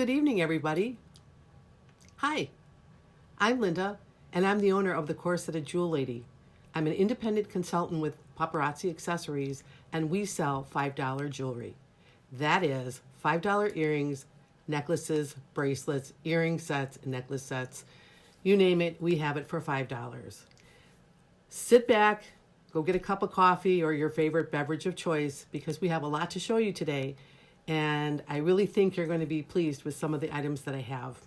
Good evening, everybody. Hi, I'm Linda, and I'm the owner of the Corseted Jewel Lady. I'm an independent consultant with Paparazzi Accessories, and we sell $5 jewelry. That is $5 earrings, necklaces, bracelets, earring sets, and necklace sets. You name it, we have it for $5. Sit back, go get a cup of coffee or your favorite beverage of choice because we have a lot to show you today. And I really think you're going to be pleased with some of the items that I have.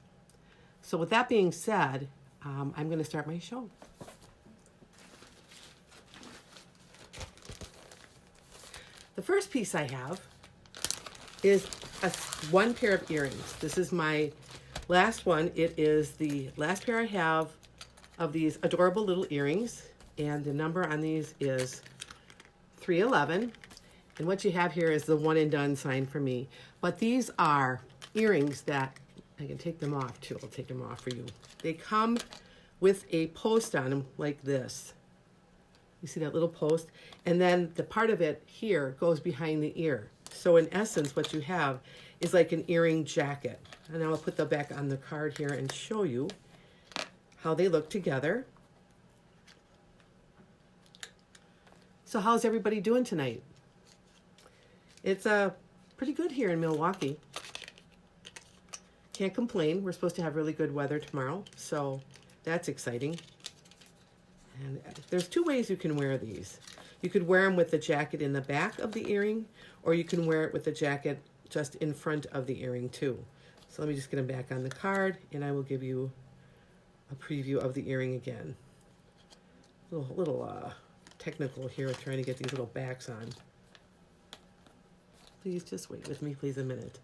So with that being said, I'm going to start my show. The first piece I have is one pair of earrings. This is my last one. It is the last pair I have of these adorable little earrings. And the number on these is 311. And what you have here is the one and done sign for me. But these are earrings that, I can take them off too. I'll take them off for you. They come with a post on them like this. You see that little post? And then the part of it here goes behind the ear. So in essence, what you have is like an earring jacket. And I'll put them back on the card here and show you how they look together. So how's everybody doing tonight? It's pretty good here in Milwaukee. Can't complain. We're supposed to have really good weather tomorrow, so that's exciting. And there's two ways you can wear these. You could wear them with the jacket in the back of the earring, or you can wear it with the jacket just in front of the earring too. So let me just get them back on the card, and I will give you a preview of the earring again. Little technical here with trying to get these little backs on. Please just wait with me, please, a minute.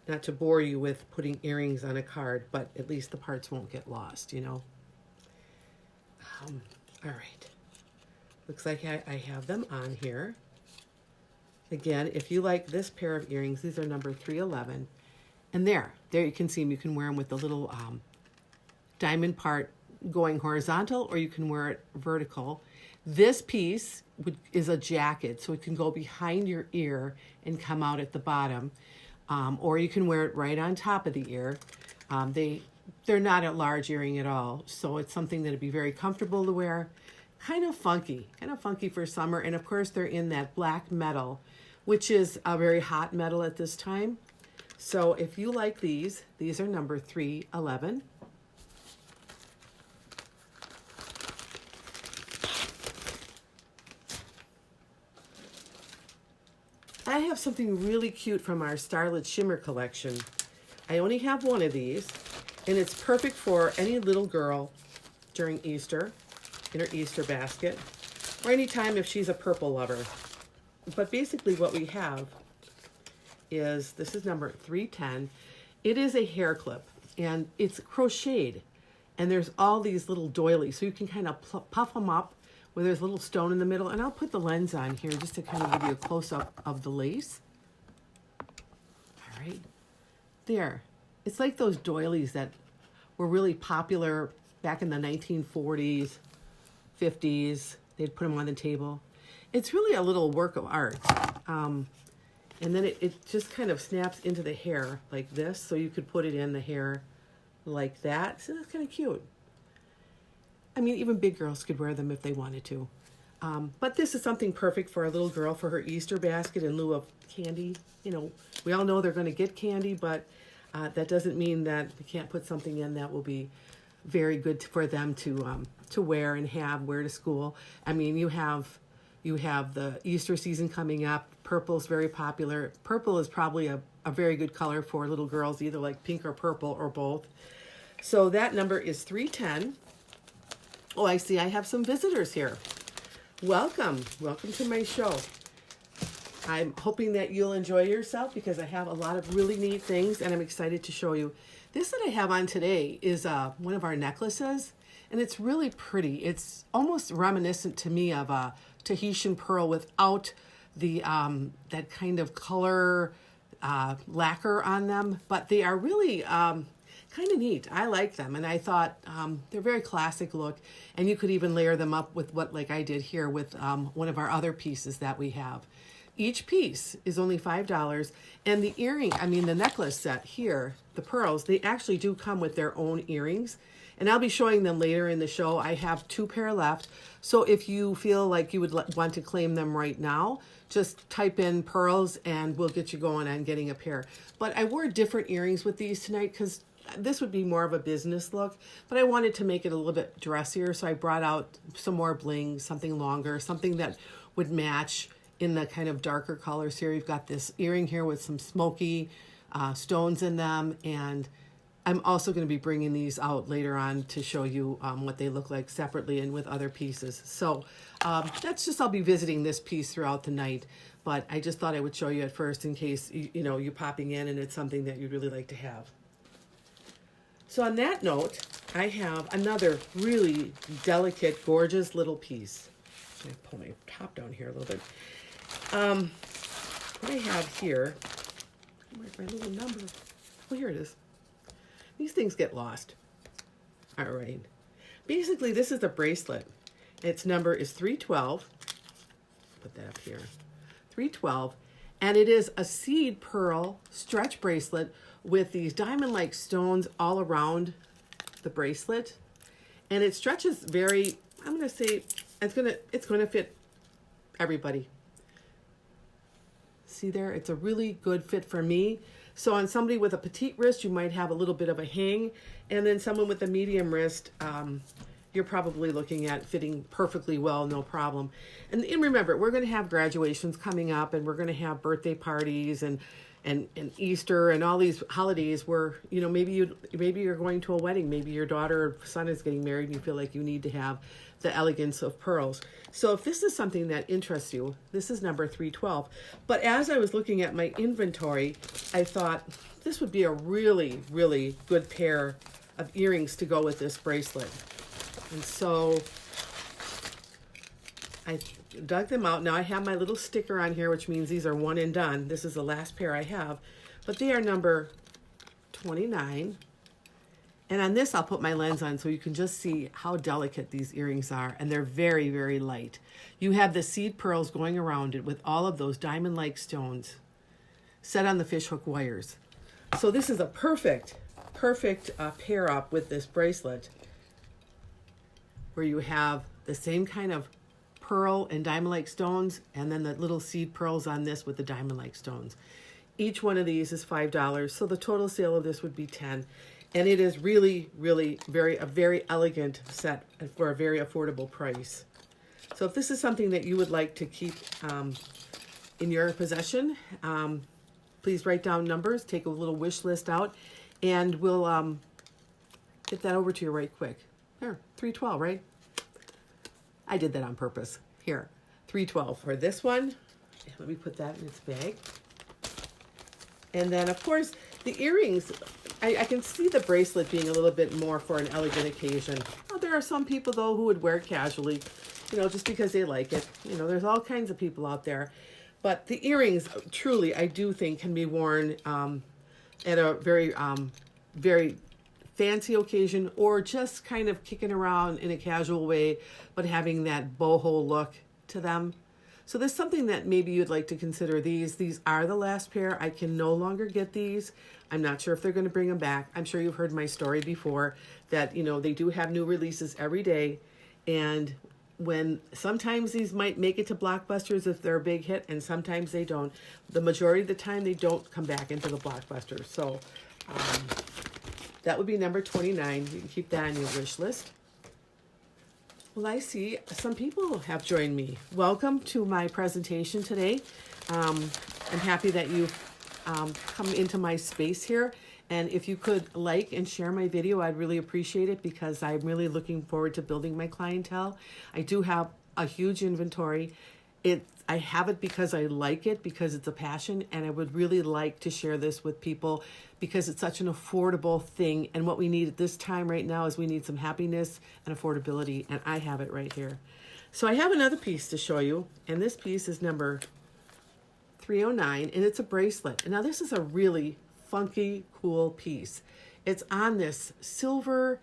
Not to bore you with putting earrings on a card, but at least the parts won't get lost, you know. All right. Looks like I have them on here. Again, if you like this pair of earrings, these are number 311. And there you can see them. You can wear them with the little diamond part going horizontal, or you can wear it vertical. This piece is a jacket, so it can go behind your ear and come out at the bottom, or you can wear it right on top of the ear. They're not a large earring at all, so it's something that'd be very comfortable to wear. Kind of funky for summer, and of course they're in that black metal, which is a very hot metal at this time. So if you like these are number 311. I have something really cute from our Starlit Shimmer collection. I only have one of these, and it's perfect for any little girl during Easter, in her Easter basket, or anytime if she's a purple lover. But basically what we have is, this is number 310. It is a hair clip, and it's crocheted, and there's all these little doilies, so you can kind of puff them up where there's a little stone in the middle. And I'll put the lens on here just to kind of give you a close-up of the lace. All right, there. It's like those doilies that were really popular back in the 1940s, 50s. They'd put them on the table. It's really a little work of art. And then it just kind of snaps into the hair like this, so you could put it in the hair like that. So that's kind of cute. I mean, even big girls could wear them if they wanted to. But this is something perfect for a little girl for her Easter basket in lieu of candy. You know, we all know they're going to get candy, but that doesn't mean that we can't put something in that will be very good for them to wear and wear to school. I mean, you have the Easter season coming up. Purple's very popular. Purple is probably a very good color for little girls, either like pink or purple or both. So that number is 310. Oh, I see I have some visitors here. Welcome to my show. I'm hoping that you'll enjoy yourself because I have a lot of really neat things and I'm excited to show you. This that I have on today is one of our necklaces, and it's really pretty. It's almost reminiscent to me of a Tahitian pearl without the that kind of color lacquer on them, but they are really kind of neat. I like them, and I thought they're very classic look, and you could even layer them up with what, like I did here with one of our other pieces that we have. Each piece is only $5, and the the necklace set here, the pearls, they actually do come with their own earrings, and I'll be showing them later in the show. I have 2 pair left, so if you feel like you would want to claim them right now, just type in pearls and we'll get you going on getting a pair. But I wore different earrings with these tonight because this would be more of a business look, but I wanted to make it a little bit dressier, so I brought out some more bling, something longer, something that would match in the kind of darker colors here. You've got this earring here with some smoky stones in them, and I'm also going to be bringing these out later on to show you what they look like separately and with other pieces. So I'll be visiting this piece throughout the night, but I just thought I would show you at first in case you're popping in and it's something that you'd really like to have. So on that note, I have another really delicate, gorgeous little piece. I'm going to pull my top down here a little bit. What I have here, where's my little number? Oh, here it is. These things get lost. All right. Basically, this is a bracelet. Its number is 312. Put that up here. 312. And it is a seed pearl stretch bracelet with these diamond-like stones all around the bracelet. And it stretches very, I'm going to say, it's going to fit everybody. See there? It's a really good fit for me. So on somebody with a petite wrist, you might have a little bit of a hang. And then someone with a medium wrist, you're probably looking at fitting perfectly well, no problem. And remember, we're going to have graduations coming up, and we're going to have birthday parties and Easter and all these holidays where, maybe you're going to a wedding, maybe your daughter or son is getting married and you feel like you need to have the elegance of pearls. So if this is something that interests you, this is number 312. But as I was looking at my inventory, I thought this would be a really, really good pair of earrings to go with this bracelet. And so I dug them out. Now I have my little sticker on here, which means these are one and done. This is the last pair I have, but they are number 29. And on this, I'll put my lens on so you can just see how delicate these earrings are. And they're very, very light. You have the seed pearls going around it with all of those diamond-like stones set on the fishhook wires. So this is a perfect pair up with this bracelet where you have the same kind of pearl and diamond-like stones, and then the little seed pearls on this with the diamond-like stones. Each one of these is $5, so the total sale of this would be $10. And it is really, really a very elegant set for a very affordable price. So if this is something that you would like to keep in your possession, please write down numbers, take a little wish list out, and we'll get that over to you right quick. There, 312, right? I did that on purpose. Here, 312 for this one. Let me put that in its bag. And then, of course, the earrings, I can see the bracelet being a little bit more for an elegant occasion. Well, there are some people, though, who would wear it casually, just because they like it. There's all kinds of people out there. But the earrings, truly, I do think can be worn at a very, very fancy occasion, or just kind of kicking around in a casual way, but having that boho look to them. So there's something that maybe you'd like to consider. These are the last pair. I can no longer get these. I'm not sure if they're going to bring them back. I'm sure you've heard my story before that, they do have new releases every day. And when sometimes these might make it to Blockbusters if they're a big hit, and sometimes they don't. The majority of the time, they don't come back into the Blockbusters. So that would be number 29. You can keep that on your wish list. Well, I see some people have joined me. Welcome to my presentation today. I'm happy that you've come into my space here. And if you could like and share my video, I'd really appreciate it, because I'm really looking forward to building my clientele. I do have a huge inventory. I have it because I like it, because it's a passion, and I would really like to share this with people because it's such an affordable thing. And what we need at this time right now is we need some happiness and affordability, and I have it right here. So I have another piece to show you, and this piece is number 309, and it's a bracelet. And now this is a really funky, cool piece. It's on this silver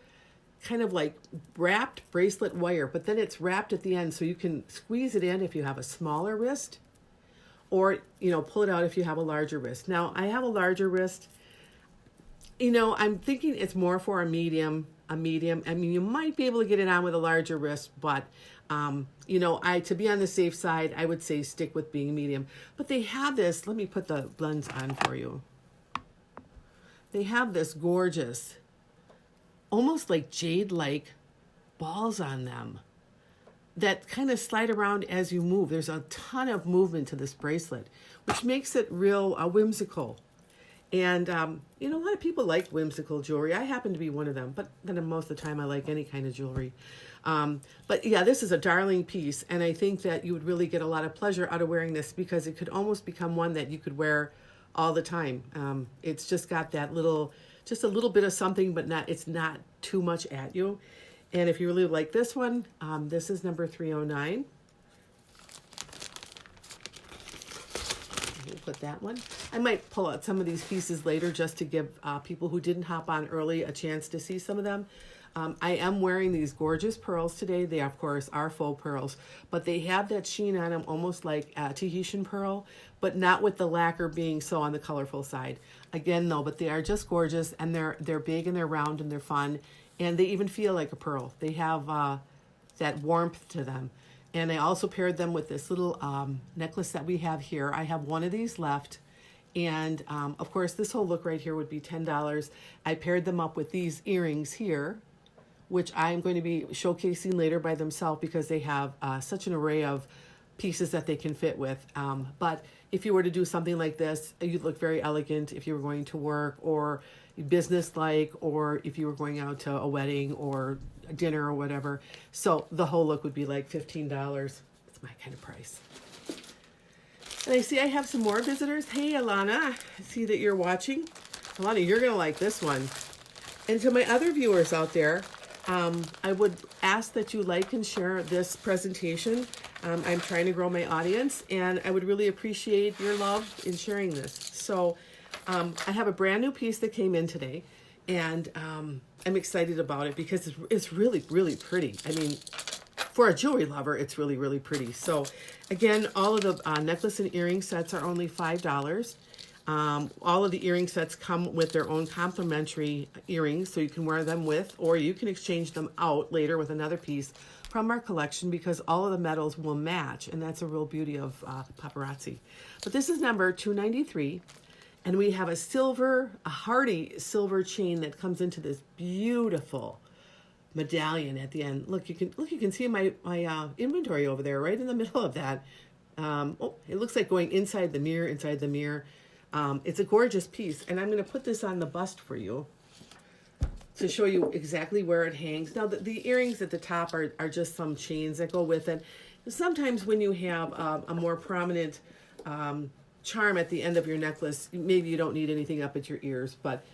kind of like wrapped bracelet wire, but then it's wrapped at the end so you can squeeze it in if you have a smaller wrist, or, you know, pull it out if you have a larger wrist. Now, I have a larger wrist. You know, I'm thinking it's more for a medium. I mean, you might be able to get it on with a larger wrist, but, you know, to be on the safe side, I would say stick with being medium. But they have this, let me put the blends on for you. They have this gorgeous, almost like jade-like balls on them that kind of slide around as you move. There's a ton of movement to this bracelet, which makes it real whimsical. And, you know, a lot of people like whimsical jewelry. I happen to be one of them, but then most of the time I like any kind of jewelry. But yeah, this is a darling piece, and I think that you would really get a lot of pleasure out of wearing this because it could almost become one that you could wear all the time. It's just got that little, just a little bit of something, but it's not too much at you. And if you really like this one, this is number 309. We'll put that one. I might pull out some of these pieces later just to give people who didn't hop on early a chance to see some of them. I am wearing these gorgeous pearls today. They, of course, are faux pearls, but they have that sheen on them almost like Tahitian pearl, but not with the lacquer being so on the colorful side. Again, though, but they are just gorgeous, and they're big and they're round and they're fun, and they even feel like a pearl. They have that warmth to them. And I also paired them with this little necklace that we have here. I have one of these left. And, of course, this whole look right here would be $10. I paired them up with these earrings here, which I'm going to be showcasing later by themselves because they have such an array of pieces that they can fit with. But if you were to do something like this, you'd look very elegant if you were going to work or business-like, or if you were going out to a wedding or a dinner or whatever. So the whole look would be like $15. It's my kind of price. And I see I have some more visitors. Hey, Alana, I see that you're watching. Alana, you're going to like this one. And to my other viewers out there, I would ask that you like and share this presentation. I'm trying to grow my audience, and I would really appreciate your love in sharing this. So I have a brand new piece that came in today, and I'm excited about it because it's really, really pretty. I mean, for a jewelry lover, it's really, really pretty. So again, all of the necklace and earring sets are only $5. All of the earring sets come with their own complimentary earrings, so you can wear them with, or you can exchange them out later with another piece from our collection because all of the metals will match, and that's a real beauty of Paparazzi. But this is number 293, and we have a hardy silver chain that comes into this beautiful medallion at the end. Look, you can see my inventory over there, right in the middle of that. It looks like going inside the mirror. It's a gorgeous piece, and I'm going to put this on the bust for you to show you exactly where it hangs. Now, the earrings at the top are just some chains that go with it. Sometimes when you have a more prominent charm at the end of your necklace, maybe you don't need anything up at your ears, but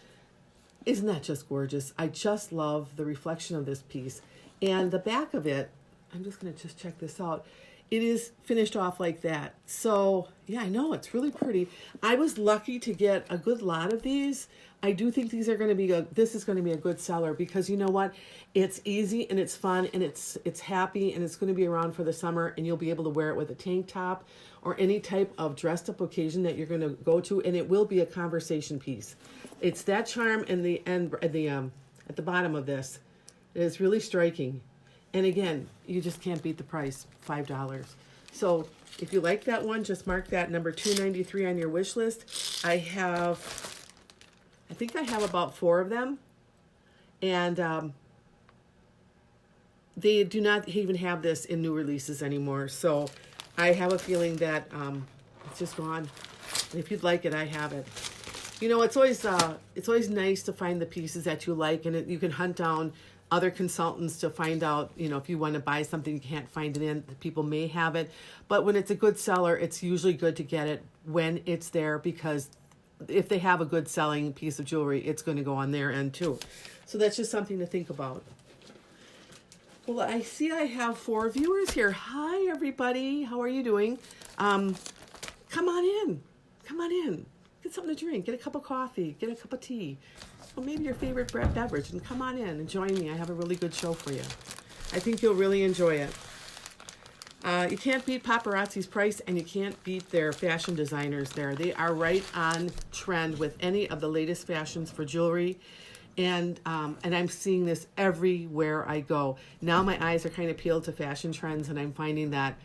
isn't that just gorgeous? I just love the reflection of this piece. And the back of it, I'm just going to just check this out. It is finished off like that. So, yeah, I know, it's really pretty. I was lucky to get a good lot of these. I do think these are going to be this is going to be a good seller because you know what? It's easy and it's fun and it's happy and it's going to be around for the summer, and you'll be able to wear it with a tank top or any type of dressed up occasion that you're going to go to, and it will be a conversation piece. It's that charm in the end at the bottom of this. It is really striking. And again, you just can't beat the price, $5. So if you like that one, just mark that number 293 on your wish list. I think I have about 4 of them. And they do not even have this in new releases anymore. So I have a feeling that it's just gone. And if you'd like it, I have it. You know, it's always nice to find the pieces that you like, and you can hunt down other consultants to find out, you know, if you want to buy something you can't find it in, people may have it. But when it's a good seller, it's usually good to get it when it's there, because if they have a good selling piece of jewelry, it's going to go on their end too. So that's just something to think about. Well, I see I have 4 viewers here. Hi, everybody. How are you doing? Come on in. Come on in. Get something to drink. Get a cup of coffee. Get a cup of tea. Well, maybe your favorite beverage, and come on in and join me. I have a really good show for you. I think you'll really enjoy it. You can't beat Paparazzi's price, and you can't beat their fashion designers there. They are right on trend with any of the latest fashions for jewelry. And I'm seeing this everywhere I go. Now my eyes are kind of peeled to fashion trends, and I'm finding that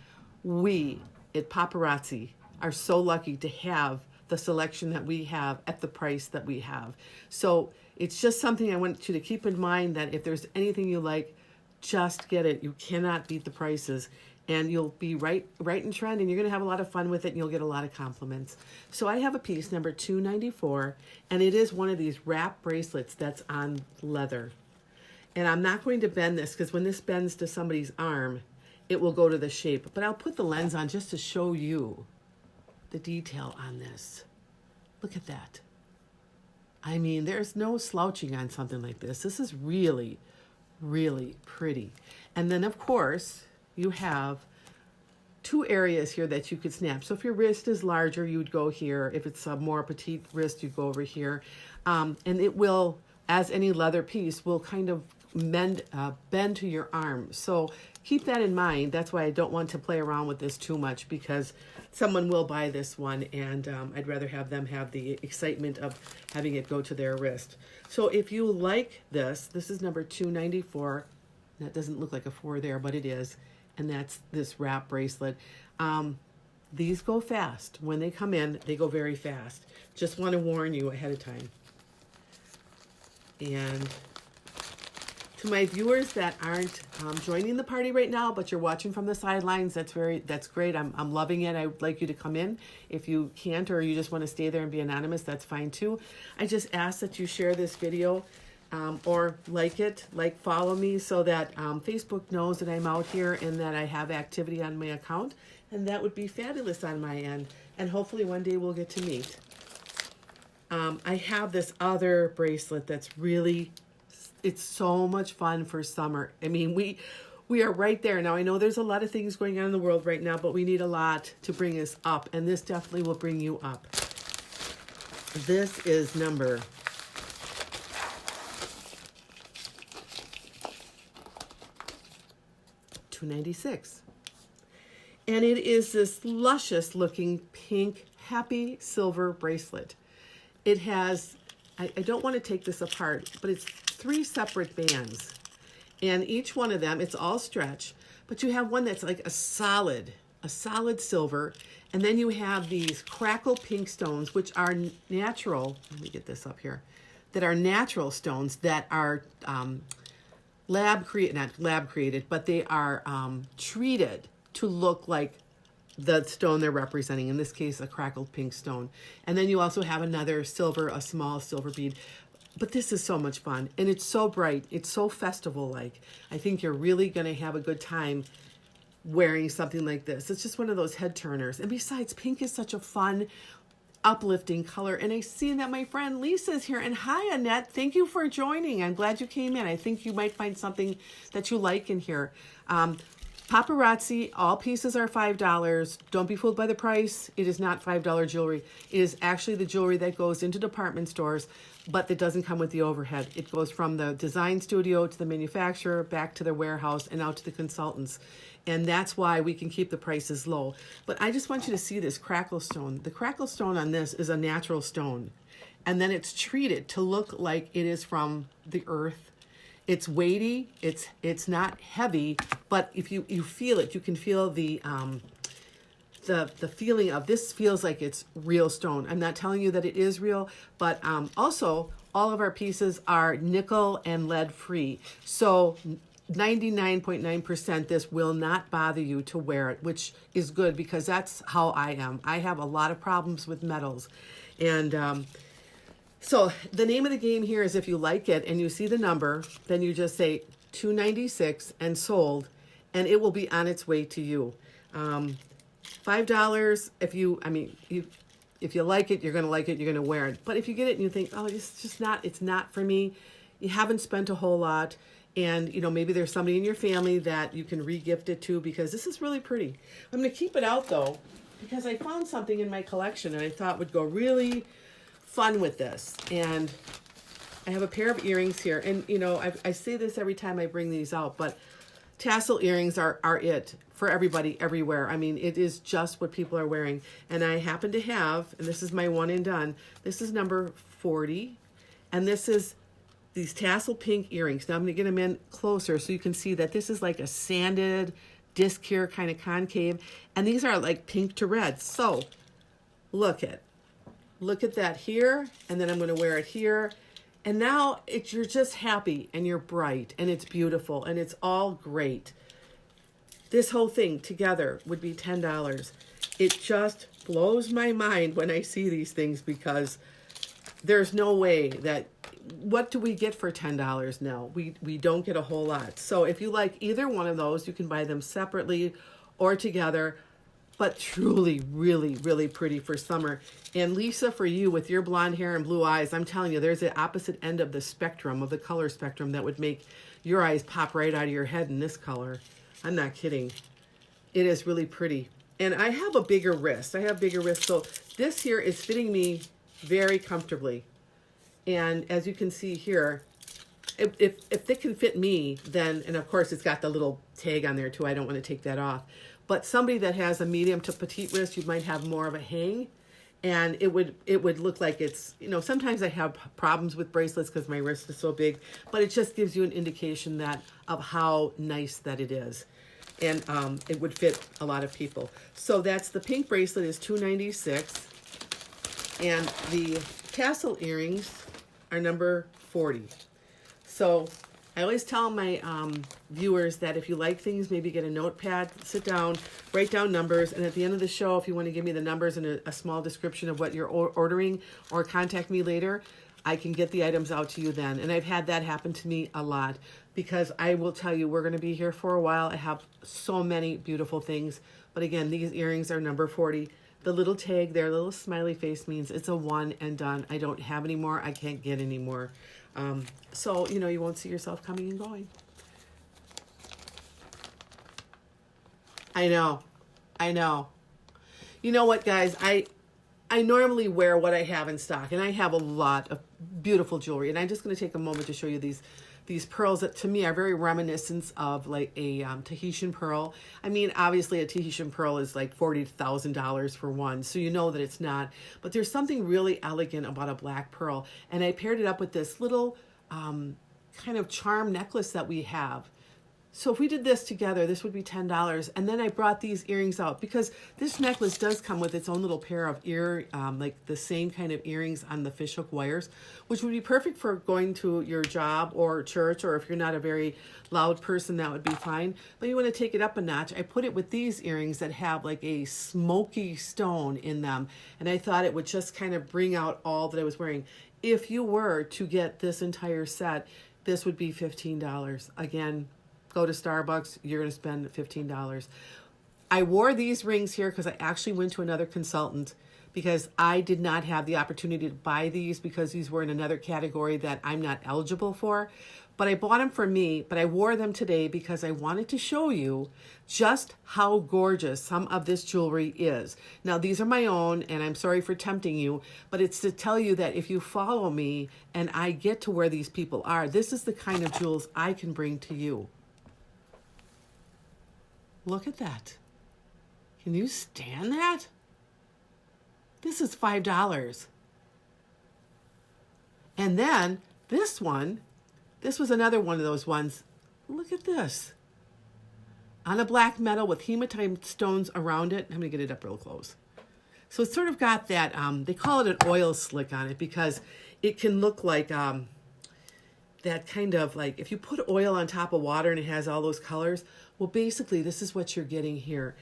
we at Paparazzi are so lucky to have the selection that we have at the price that we have. So it's just something I want you to keep in mind, that if there's anything you like, just get it. You cannot beat the prices, and you'll be right in trend, and you're going to have a lot of fun with it, and you'll get a lot of compliments. So I have a piece number 294, and it is one of these wrap bracelets that's on leather. And I'm not going to bend this, because when this bends to somebody's arm, it will go to the shape. But I'll put the lens on just to show you the detail on this. Look at that. I mean, there's no slouching on something like this. This is really, really pretty. And then, of course, you have two areas here that you could snap. So if your wrist is larger, you would go here. If it's a more petite wrist, you go over here. And it will, as any leather piece, will kind of bend to your arm. So keep that in mind. That's why I don't want to play around with this too much, because someone will buy this one, and I'd rather have them have the excitement of having it go to their wrist. So if you like this is number 294. That doesn't look like a 4 there, but it is. And that's this wrap bracelet. These go fast. When they come in, they go very fast. Just want to warn you ahead of time. And to my viewers that aren't joining the party right now, but you're watching from the sidelines, that's great. I'm loving it. I would like you to come in. If you can't, or you just want to stay there and be anonymous, that's fine too. I just ask that you share this video, or follow me, so that Facebook knows that I'm out here and that I have activity on my account. And that would be fabulous on my end. And hopefully one day we'll get to meet. I have this other bracelet that's really, it's so much fun for summer. I mean, we are right there. Now, I know there's a lot of things going on in the world right now, but we need a lot to bring us up. And this definitely will bring you up. This is number 296. And it is this luscious looking pink happy silver bracelet. It has, I don't want to take this apart, but it's 3 separate bands. And each one of them, it's all stretch, but you have one that's like a solid silver. And then you have these crackle pink stones, which are natural. Let me get this up here. That are natural stones that are not lab created, but they are treated to look like the stone they're representing, in this case, a crackled pink stone. And then you also have another silver, a small silver bead. But this is so much fun, and it's so bright. It's so festival-like. I think you're really going to have a good time wearing something like this. It's just one of those head turners. And besides, pink is such a fun, uplifting color. And I see that my friend Lisa's here. And hi, Annette. Thank you for joining. I'm glad you came in. I think you might find something that you like in here. Paparazzi, all pieces are $5. Don't be fooled by the price. It is not $5 jewelry. It is actually the jewelry that goes into department stores, but it doesn't come with the overhead. It goes from the design studio to the manufacturer, back to the warehouse, and out to the consultants. And that's why we can keep the prices low. But I just want you to see this crackle stone. The crackle stone on this is a natural stone. And then it's treated to look like it is from the earth. It's weighty, it's not heavy, but if you feel it, you can feel the feeling of this feels like it's real stone. I'm not telling you that it is real, but also all of our pieces are nickel and lead free. So 99.9% this will not bother you to wear it, which is good because that's how I am. I have a lot of problems with metals. And so the name of the game here is if you like it and you see the number, then you just say 296 and sold, and it will be on its way to you. $5 if you like it, you're going to like it, you're going to wear it. But if you get it and you think, oh, it's not for me, you haven't spent a whole lot, and maybe there's somebody in your family that you can re-gift it to, because this is really pretty. I'm going to keep it out though, because I found something in my collection and I thought would go really fun with this. And I have a pair of earrings here, and you know, I say this every time I bring these out, but tassel earrings are it for everybody everywhere. I mean, it is just what people are wearing. And I happen to have, and this is my one and done, this is number 40, and this is these tassel pink earrings. Now I'm going to get them in closer so you can see that this is like a sanded disc here, kind of concave, and these are like pink to red. So look at that here, and then I'm going to wear it here. And now you're just happy and you're bright and it's beautiful and it's all great. This whole thing together would be $10. It just blows my mind when I see these things, because there's no way that, what do we get for $10 now? We don't get a whole lot. So if you like either one of those, you can buy them separately or together. But truly, really, really pretty for summer. And Lisa, for you with your blonde hair and blue eyes, I'm telling you, there's the opposite end of the spectrum, of the color spectrum, that would make your eyes pop right out of your head in this color. I'm not kidding. It is really pretty. And I have a bigger wrist. So this here is fitting me very comfortably. And as you can see here, if it can fit me, then, and of course it's got the little tag on there too, I don't want to take that off. But somebody that has a medium to petite wrist, you might have more of a hang, and it would look like it's, you know, sometimes I have problems with bracelets because my wrist is so big, but it just gives you an indication of how nice that it is. And it would fit a lot of people. So that's, the pink bracelet is $296, and the tassel earrings are number 40. So I always tell my viewers that if you like things, maybe get a notepad, sit down, write down numbers, and at the end of the show, if you want to give me the numbers and a small description of what you're ordering, or contact me later, I can get the items out to you then. And I've had that happen to me a lot, because I will tell you, we're going to be here for a while. I have so many beautiful things. But again, these earrings are number 40. The little tag there, the little smiley face, means it's a one and done. I don't have any more. I can't get any more. So, you know, you won't see yourself coming and going. I know. You know what, guys? I normally wear what I have in stock, and I have a lot of beautiful jewelry. And I'm just going to take a moment to show you these pearls that to me are very reminiscent of like a Tahitian pearl. I mean, obviously a Tahitian pearl is like $40,000 for one, so you know that it's not. But there's something really elegant about a black pearl. And I paired it up with this little kind of charm necklace that we have. So if we did this together, this would be $10. And then I brought these earrings out, because this necklace does come with its own little pair of like the same kind of earrings on the fishhook wires, which would be perfect for going to your job or church, or if you're not a very loud person, that would be fine. But you want to take it up a notch. I put it with these earrings that have like a smoky stone in them. And I thought it would just kind of bring out all that I was wearing. If you were to get this entire set, this would be $15. Again, go to Starbucks, you're going to spend $15. I wore these rings here because I actually went to another consultant, because I did not have the opportunity to buy these, because these were in another category that I'm not eligible for. But I bought them for me, but I wore them today because I wanted to show you just how gorgeous some of this jewelry is. Now, these are my own, and I'm sorry for tempting you, but it's to tell you that if you follow me and I get to where these people are, this is the kind of jewels I can bring to you. Look at that. Can you stand that? This is $5. And then this one, this was another one of those ones. Look at this. On a black metal with hematite stones around it. I'm going to get it up real close. So it's sort of got that, they call it an oil slick on it, because it can look like that kind of like, if you put oil on top of water and it has all those colors, well, basically, this is what you're getting here.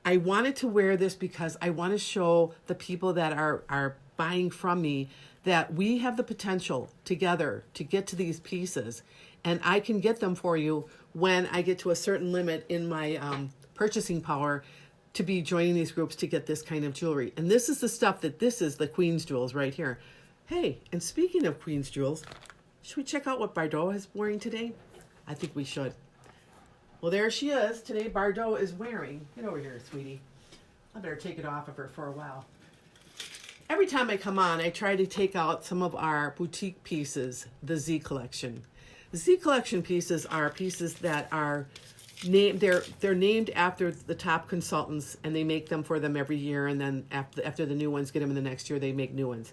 I wanted to wear this because I want to show the people that are buying from me that we have the potential together to get to these pieces, and I can get them for you when I get to a certain limit in my purchasing power to be joining these groups to get this kind of jewelry. And this is the stuff this is the Queen's Jewels right here. Hey, and speaking of Queen's Jewels, should we check out what Bardot is wearing today? I think we should. Well, there she is. Today, Bardot is wearing, get over here, sweetie. I better take it off of her for a while. every time I come on, I try to take out some of our boutique pieces, the Z collection. The Z collection pieces are pieces that are named, they're named after the top consultants, and they make them for them every year, and then after the new ones get them in the next year, they make new ones.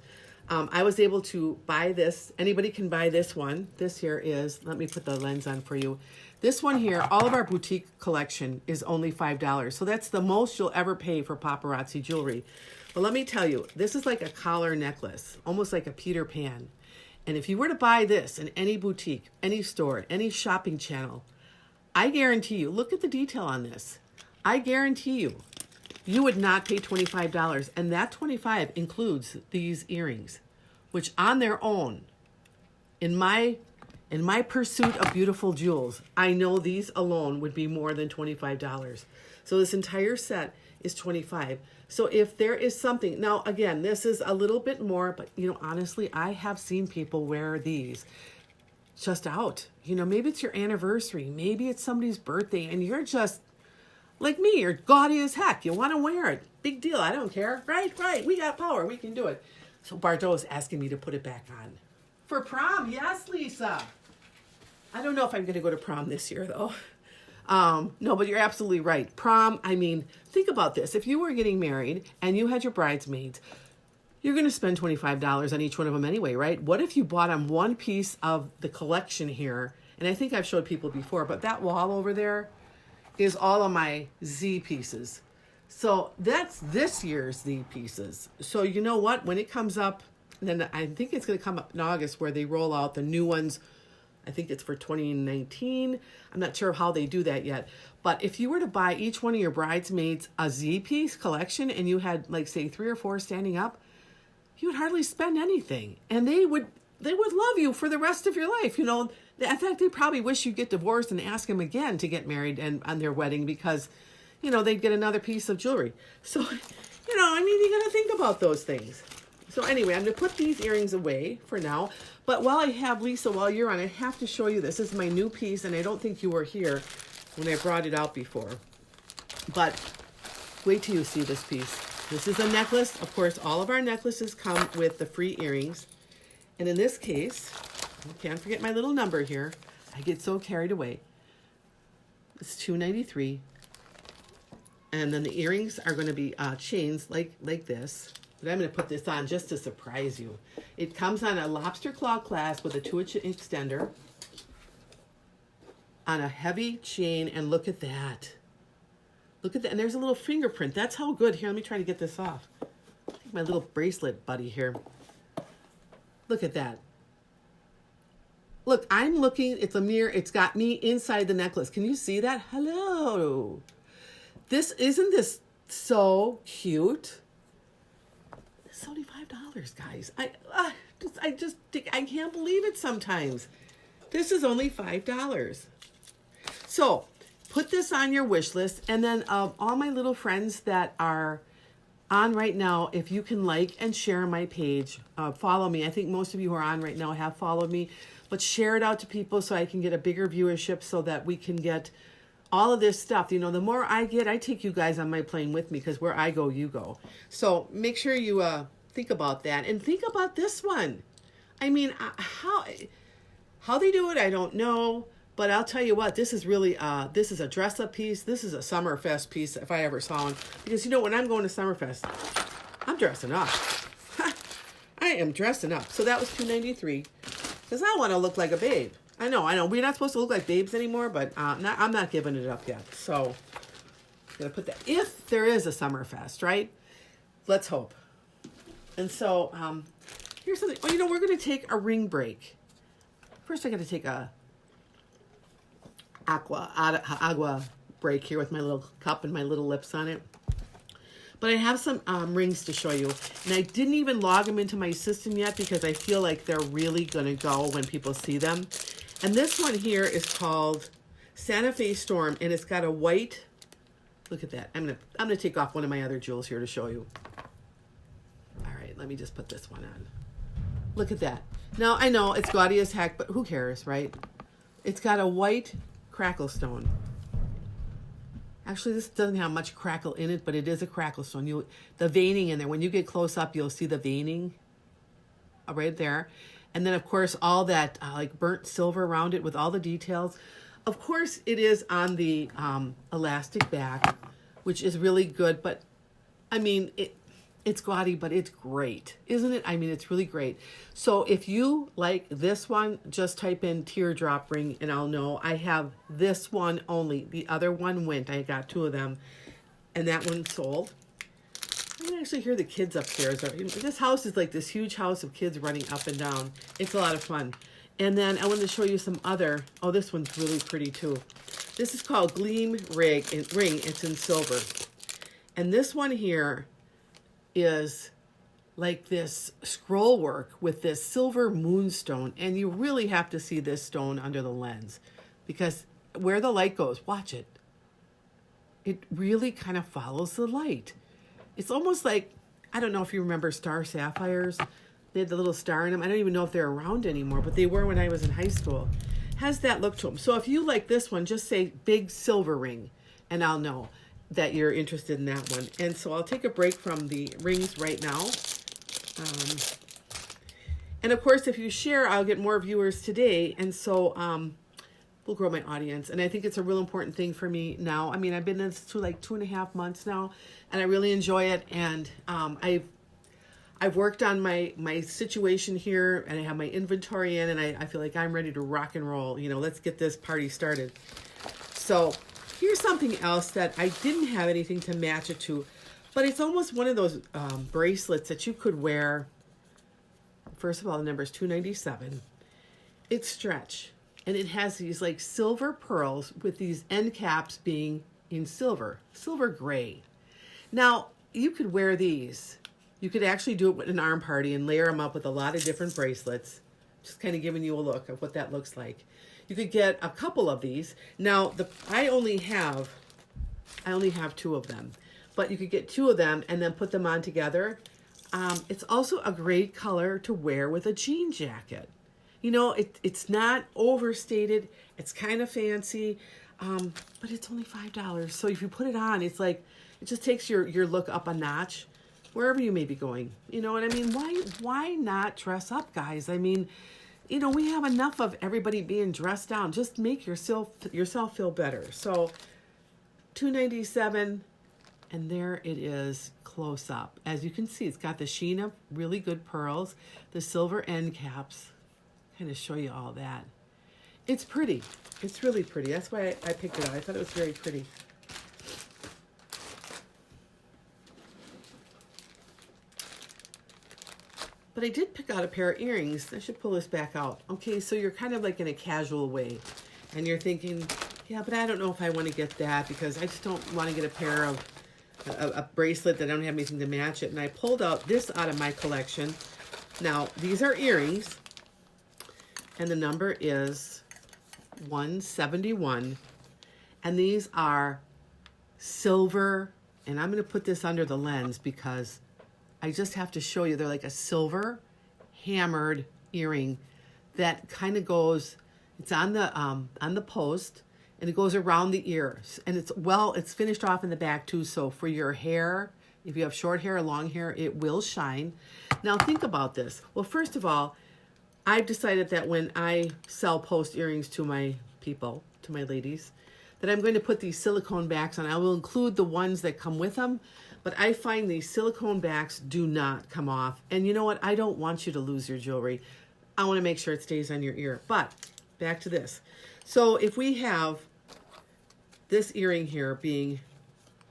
I was able to buy this. Anybody can buy this one. This here is, let me put the lens on for you. This one here, all of our boutique collection is only $5. So that's the most you'll ever pay for Paparazzi jewelry. But let me tell you, this is like a collar necklace, almost like a Peter Pan. And if you were to buy this in any boutique, any store, any shopping channel, I guarantee you, look at the detail on this. I guarantee you, you would not pay $25. And that $25 includes these earrings, which on their own, in my pursuit of beautiful jewels, I know these alone would be more than $25. So this entire set is $25. So if there is something, now again, this is a little bit more, but you know, honestly, I have seen people wear these just out. You know, maybe it's your anniversary, maybe it's somebody's birthday, and you're just like me, you're gaudy as heck. You want to wear it. Big deal. I don't care. Right. We got power. We can do it. So Bardot is asking me to put it back on. For prom, yes, Lisa. I don't know if I'm going to go to prom this year, though. No, but you're absolutely right. Prom, I mean, think about this. If you were getting married and you had your bridesmaids, you're going to spend $25 on each one of them anyway, right? What if you bought them one piece of the collection here? And I think I've showed people before, but that wall over there is all of my Z pieces. So that's this year's Z pieces. So you know what? When it comes up, then I think it's going to come up in August where they roll out the new ones. I think it's for 2019. I'm not sure how they do that yet. But if you were to buy each one of your bridesmaids a Z piece collection and you had like say 3 or 4 standing up, you would hardly spend anything. And they would love you for the rest of your life. You know, in fact, they probably wish you'd get divorced and ask them again to get married and on their wedding because, you know, they'd get another piece of jewelry. So, you know, I mean, you got to think about those things. So anyway, I'm going to put these earrings away for now. But while I have Lisa, while you're on, I have to show you this. This is my new piece, and I don't think you were here when I brought it out before. But wait till you see this piece. This is a necklace. Of course, all of our necklaces come with the free earrings. And in this case, I can't forget my little number here. I get so carried away. It's $2.93. And then the earrings are going to be chains like this. But I'm going to put this on just to surprise you. It comes on a lobster claw clasp with a 2-inch extender on a heavy chain. And look at that. Look at that. And there's a little fingerprint. That's how good. Here, let me try to get this off. My little bracelet buddy here. Look at that. Look, I'm looking. It's a mirror. It's got me inside the necklace. Can you see that? Hello. Isn't this so cute? It's only $5, guys. I just I can't believe it sometimes. This is only $5. So put this on your wish list, and then all my little friends that are on right now, if you can like and share my page, follow me. I think most of you who are on right now have followed me, but share it out to people so I can get a bigger viewership so that we can get all of this stuff. You know, the more I get, I take you guys on my plane with me because where I go, you go. So make sure you think about that, and think about this one. I mean, how they do it, I don't know, but I'll tell you what, this is really this is a dress-up piece. This is a Summerfest piece if I ever saw one, because you know, when I'm going to Summerfest, I'm dressing up. I am dressing up. So that was $2.93 because I want to look like a babe. I know. We're not supposed to look like babes anymore, but I'm not giving it up yet. So I'm gonna put that. If there is a Summerfest, right? Let's hope. And so here's something. Oh, you know, we're gonna take a ring break. First, I got to take a agua break here with my little cup and my little lips on it. But I have some rings to show you. And I didn't even log them into my system yet because I feel like they're really going to go when people see them. And this one here is called Santa Fe Storm, and it's got a white, look at that. I'm gonna take off one of my other jewels here to show you. All right, let me just put this one on. Look at that. Now, I know it's gaudy as heck, but who cares, right? It's got a white crackle stone. Actually, this doesn't have much crackle in it, but it is a crackle stone. The veining in there, when you get close up, you'll see the veining right there. And then, of course, all that like burnt silver around it with all the details. Of course, it is on the elastic back, which is really good. But, I mean, it's gaudy, but it's great, isn't it? I mean, it's really great. So if you like this one, just type in teardrop ring and I'll know. I have this one only. The other one went. I got 2 of them, and that one sold. I can actually hear the kids upstairs. This house is like this huge house of kids running up and down. It's a lot of fun. And then I wanted to show you some other. Oh, this one's really pretty too. This is called Gleam Ring. It's in silver. And this one here is like this scroll work with this silver moonstone. And you really have to see this stone under the lens, because where the light goes, watch it. It really kind of follows the light. It's almost like, I don't know if you remember star sapphires. They had the little star in them. I don't even know if they're around anymore, but they were when I was in high school. Has that look to them. So if you like this one, just say big silver ring, and I'll know that you're interested in that one. And so I'll take a break from the rings right now. And of course, if you share, I'll get more viewers today. And so we'll grow my audience. And I think it's a real important thing for me now. I mean, I've been in this like 2.5 months now, and I really enjoy it. And I've worked on my situation here, and I have my inventory in, and I feel like I'm ready to rock and roll. You know, let's get this party started. So here's something else that I didn't have anything to match it to, but it's almost one of those bracelets that you could wear. First of all, the number is 297. It's stretch, and it has these like silver pearls with these end caps being in silver gray. Now, you could wear these. You could actually do it with an arm party and layer them up with a lot of different bracelets. Just kind of giving you a look of what that looks like. You could get a couple of these. Now, I only have 2 of them, but you could get 2 of them and then put them on together. It's also a great color to wear with a jean jacket. You know, it's not overstated. It's kind of fancy, but it's only $5. So if you put it on, it's like, it just takes your look up a notch wherever you may be going. You know what I mean? Why not dress up, guys? I mean, you know, we have enough of everybody being dressed down. Just make yourself feel better. So $297, and there it is close up. As you can see, it's got the sheen of really good pearls, the silver end caps. Kind of show you all that. It's pretty. It's really pretty. That's why I picked it out. I thought it was very pretty. But I did pick out a pair of earrings. I should pull this back out. Okay, so you're kind of like in a casual way. And you're thinking, yeah, but I don't know if I want to get that, because I just don't want to get a pair of a bracelet that I don't have anything to match it. And I pulled out this out of my collection. Now, these are earrings. And the number is 171. And these are silver. And I'm going to put this under the lens because I just have to show you. They're like a silver hammered earring that kind of goes, it's on the post, and it goes around the ears. And it's finished off in the back too. So for your hair, if you have short hair or long hair, it will shine. Now think about this. Well, first of all, I've decided that when I sell post earrings to my people, to my ladies, that I'm going to put these silicone backs on. I will include the ones that come with them, but I find these silicone backs do not come off. And you know what? I don't want you to lose your jewelry. I want to make sure it stays on your ear. But back to this. So if we have this earring here being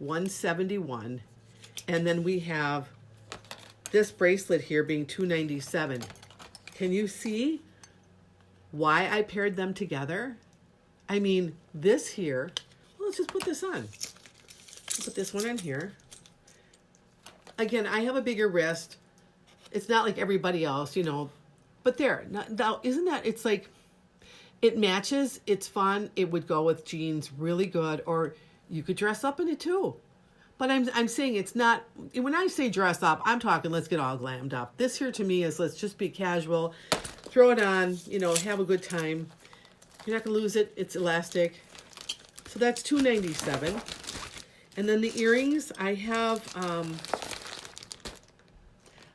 171, and then we have this bracelet here being 297, can you see why I paired them together? I mean, this here, well, let's just put this on. I'll put this one on here. Again, I have a bigger wrist. It's not like everybody else, you know, but there. Now, isn't that, it's like, it matches, it's fun, it would go with jeans really good, or you could dress up in it too. But I'm saying it's not, when I say dress up, I'm talking let's get all glammed up. This here to me is let's just be casual, throw it on, you know, have a good time. You're not going to lose it. It's elastic. So that's $297. And then the earrings, I have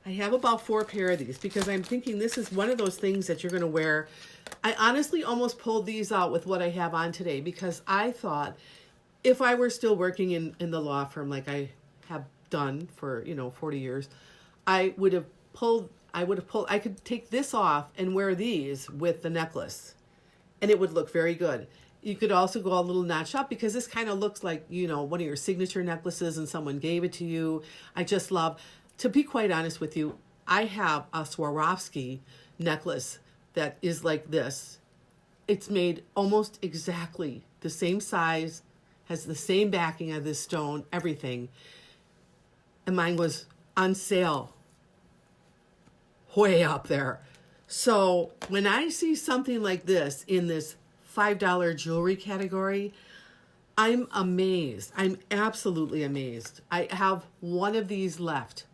about 4 pair of these because I'm thinking this is one of those things that you're going to wear. I honestly almost pulled these out with what I have on today because I thought if I were still working in the law firm like I have done for, 40 years, I could take this off and wear these with the necklace and it would look very good. You could also go a little notch up because this kind of looks like, one of your signature necklaces and someone gave it to you. I just love, to be quite honest with you, I have a Swarovski necklace that is like this. It's made almost exactly the same size, has the same backing of this stone, everything. And mine was on sale way up there. So when I see something like this in this $5 jewelry category, I'm amazed. I'm absolutely amazed. I have one of these left.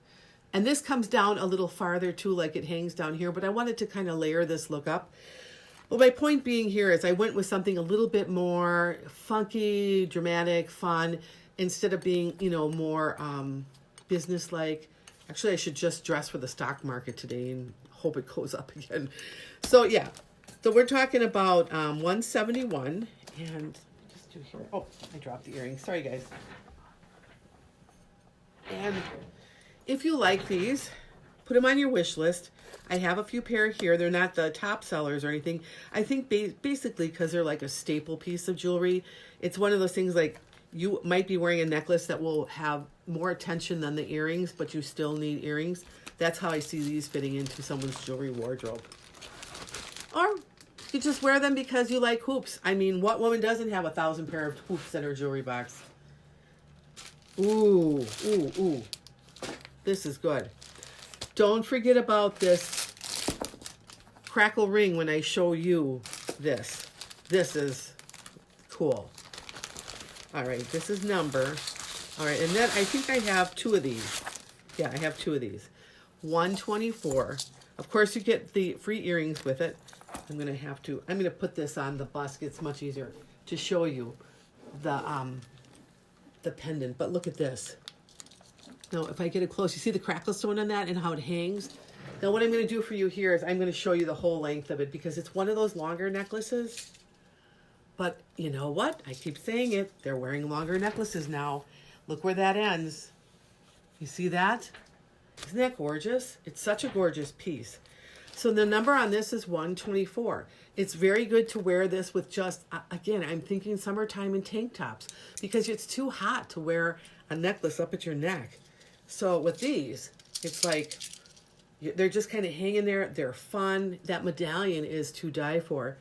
And this comes down a little farther too, like it hangs down here, but I wanted to kind of layer this look up. Well, my point being here is I went with something a little bit more funky, dramatic, fun, instead of being, more business-like. Actually, I should just dress for the stock market today and hope it goes up again. So yeah, so we're talking about 171, and just do here. Oh, I dropped the earrings. Sorry, guys. And if you like these, put them on your wish list. I have a few pair here. They're not the top sellers or anything. I think basically because they're like a staple piece of jewelry. It's one of those things like you might be wearing a necklace that will have more attention than the earrings, but you still need earrings. That's how I see these fitting into someone's jewelry wardrobe. Or you just wear them because you like hoops. I mean, what woman doesn't have 1,000 pair of hoops in her jewelry box? Ooh, ooh, ooh. This is good. Don't forget about this crackle ring when I show you this. This is cool. All right, this is number. All right, and then I think I have 2 of these. Yeah, I have 2 of these. 124. Of course, you get the free earrings with it. I'm gonna put this on the bust. It's much easier to show you the pendant. But look at this. Now, if I get it close, you see the crackle stone on that and how it hangs? Now, what I'm going to do for you here is I'm going to show you the whole length of it because it's one of those longer necklaces. But you know what? I keep saying it. They're wearing longer necklaces now. Look where that ends. You see that? Isn't that gorgeous? It's such a gorgeous piece. So the number on this is 124. It's very good to wear this with just, again, I'm thinking summertime and tank tops because it's too hot to wear a necklace up at your neck. So with these, it's like, they're just kind of hanging there. They're fun. That medallion is to die for.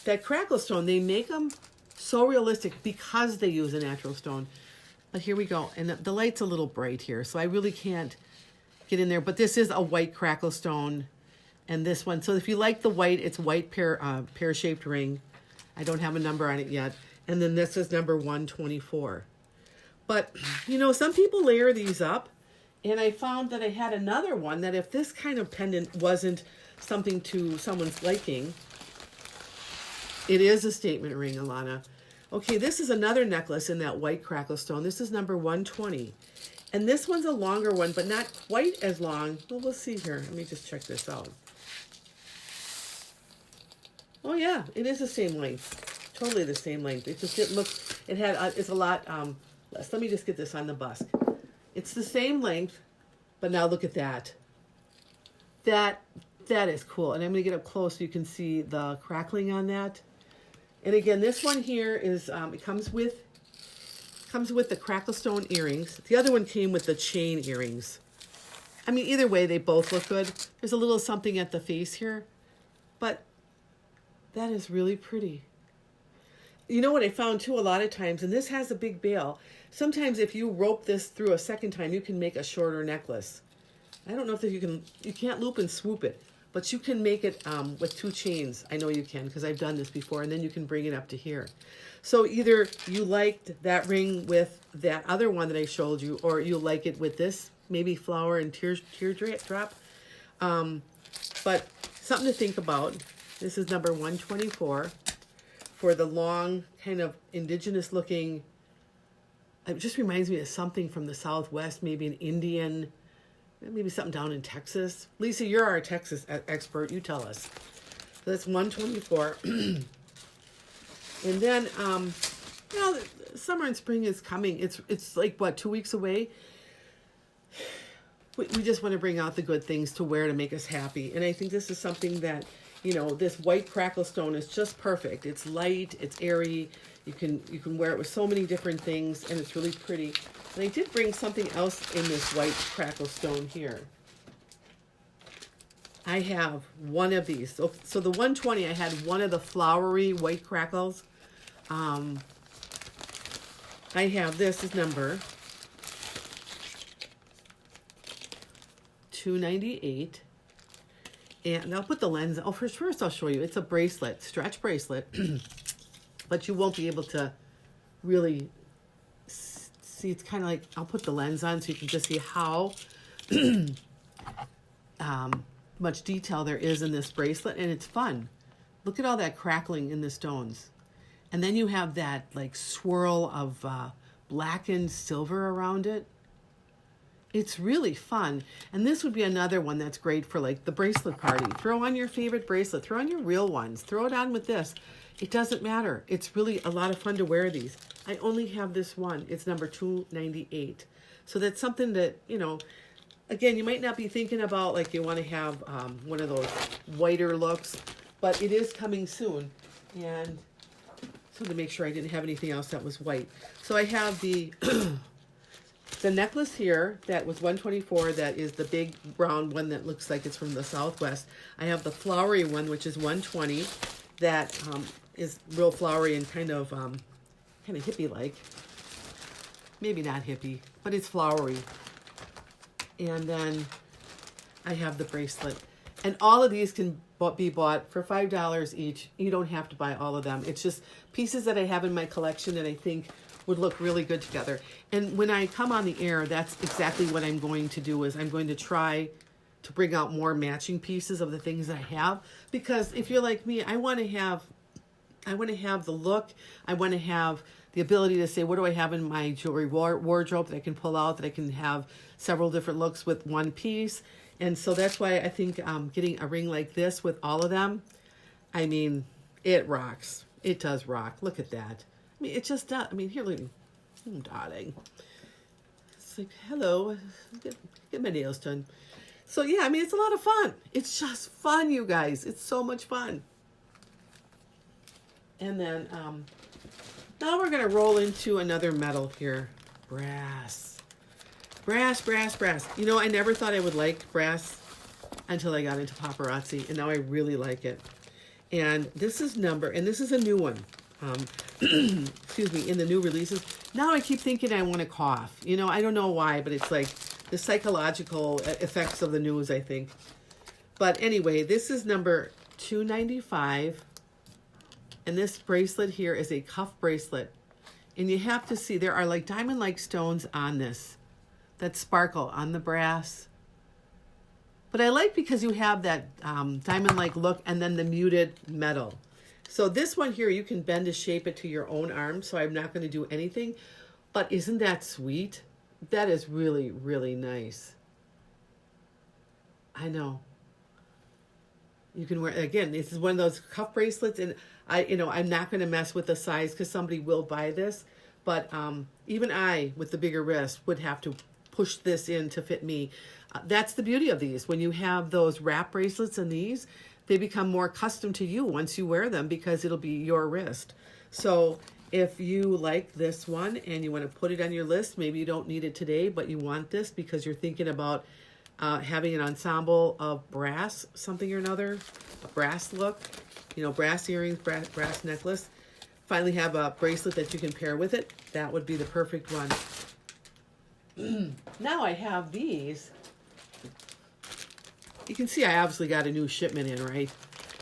That crackle stone, they make them so realistic because they use a natural stone. But here we go. And the light's a little bright here, so I really can't get in there. But this is a white crackle stone. And this one, so if you like the white, it's white pear-shaped ring. I don't have a number on it yet. And then this is number 124. But, some people layer these up. And I found that I had another one that if this kind of pendant wasn't something to someone's liking, it is a statement ring, Alana. Okay, this is another necklace in that white crackle stone. This is number 120. And this one's a longer one, but not quite as long. Well, we'll see here. Let me just check this out. Oh yeah, it is the same length. Totally the same length. It's a lot less. Let me just get this on the bust. It's the same length, but now look at that. That is cool. And I'm going to get up close so you can see the crackling on that. And again, this one here is, it comes with the crackle stone earrings. The other one came with the chain earrings. I mean, either way, they both look good. There's a little something at the face here, but that is really pretty. You know what I found too a lot of times, and this has a big bail. Sometimes if you rope this through a second time, you can make a shorter necklace. I don't know if you can't loop and swoop it, but you can make it with 2 chains. I know you can because I've done this before, and then you can bring it up to here. So either you liked that ring with that other one that I showed you, or you like it with this, maybe flower and teardrop. But something to think about. This is number 124 for the long, kind of indigenous looking It just reminds me of something from the Southwest, maybe an Indian, maybe something down in Texas. Lisa, you're our Texas expert. You tell us. So that's 124. And then, you know, summer and spring is coming. It's like, what, 2 weeks away? We just want to bring out the good things to wear to make us happy. And I think this is something that, you know, this white crackle stone is just perfect. It's light, it's airy. You can wear it with so many different things, and it's really pretty. And I did bring something else in this white crackle stone here. I have one of these. So the 120, I had one of the flowery white crackles. I have this is number 298. And I'll put the lens. Oh, first I'll show you. It's a bracelet, stretch bracelet. But you won't be able to really see. It's kind of like, I'll put the lens on so you can just see how much detail there is in this bracelet. And it's fun. Look at all that crackling in the stones. And then you have that like swirl of blackened silver around it. It's really fun. And this would be another one that's great for like the bracelet party. Throw on your favorite bracelet. Throw on your real ones. Throw it on with this. It doesn't matter. It's really a lot of fun to wear these. I only have this one. It's number 298. So that's something that, you know, again, you might not be thinking about like you want to have one of those whiter looks, but it is coming soon. And so to make sure I didn't have anything else that was white. So I have the the necklace here that was 124. That is the big round one that looks like it's from the Southwest. I have the flowery one, which is 120. That is real flowery and kind of hippie-like. Maybe not hippie, but it's flowery. And then I have the bracelet. And all of these can be bought for $5 each. You don't have to buy all of them. It's just pieces that I have in my collection that I think would look really good together. And when I come on the air, that's exactly what I'm going to do. Is I'm going to try to bring out more matching pieces of the things that I have. Because if you're like me, I want to have the look. I want to have the ability to say, what do I have in my jewelry wardrobe that I can pull out, that I can have several different looks with one piece. And so that's why I think getting a ring like this with all of them, I mean, it rocks. It does rock. Look at that. I mean, it just does. I mean, here, look, darling. It's like, hello, get my nails done. So yeah, I mean, it's a lot of fun. It's just fun, you guys. It's so much fun. And then now we're going to roll into another metal here. Brass. Brass, brass, brass. You know, I never thought I would like brass until I got into Paparazzi, and now I really like it. And this is and this is a new one. Excuse me, in the new releases. Now I keep thinking I want to cough. You know, I don't know why, but it's like the psychological effects of the news, I think. But anyway, this is number 295. And this bracelet here is a cuff bracelet. And you have to see, there are like diamond-like stones on this that sparkle on the brass. But I like because you have that diamond-like look and then the muted metal. So this one here, you can bend to shape it to your own arm. So I'm not going to do anything. But isn't that sweet? That is really, really nice. I know. You can wear, again, this is one of those cuff bracelets, and I'm not going to mess with the size because somebody will buy this, but even I, with the bigger wrist, would have to push this in to fit me. That's the beauty of these. When you have those wrap bracelets and these, they become more custom to you once you wear them because it'll be your wrist. So if you like this one and you want to put it on your list, maybe you don't need it today, but you want this because you're thinking about having an ensemble of brass, something or another, a brass look, brass earrings, brass necklace. Finally have a bracelet that you can pair with it. That would be the perfect one. Now I have these. You can see I obviously got a new shipment in, right?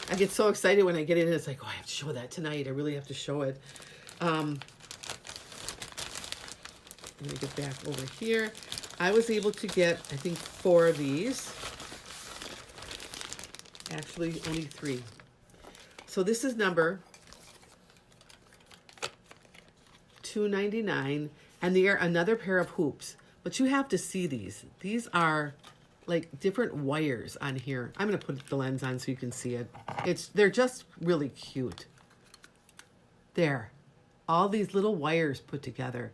I get so excited when I get it in. It's like, oh, I have to show that tonight. I really have to show it. Let me get back over here. I was able to get, I think, 4 of these. Actually, only 3. So this is number 299, And they are another pair of hoops. But you have to see these. These are like different wires on here. I'm going to put the lens on so you can see it. They're just really cute. There. All these little wires put together.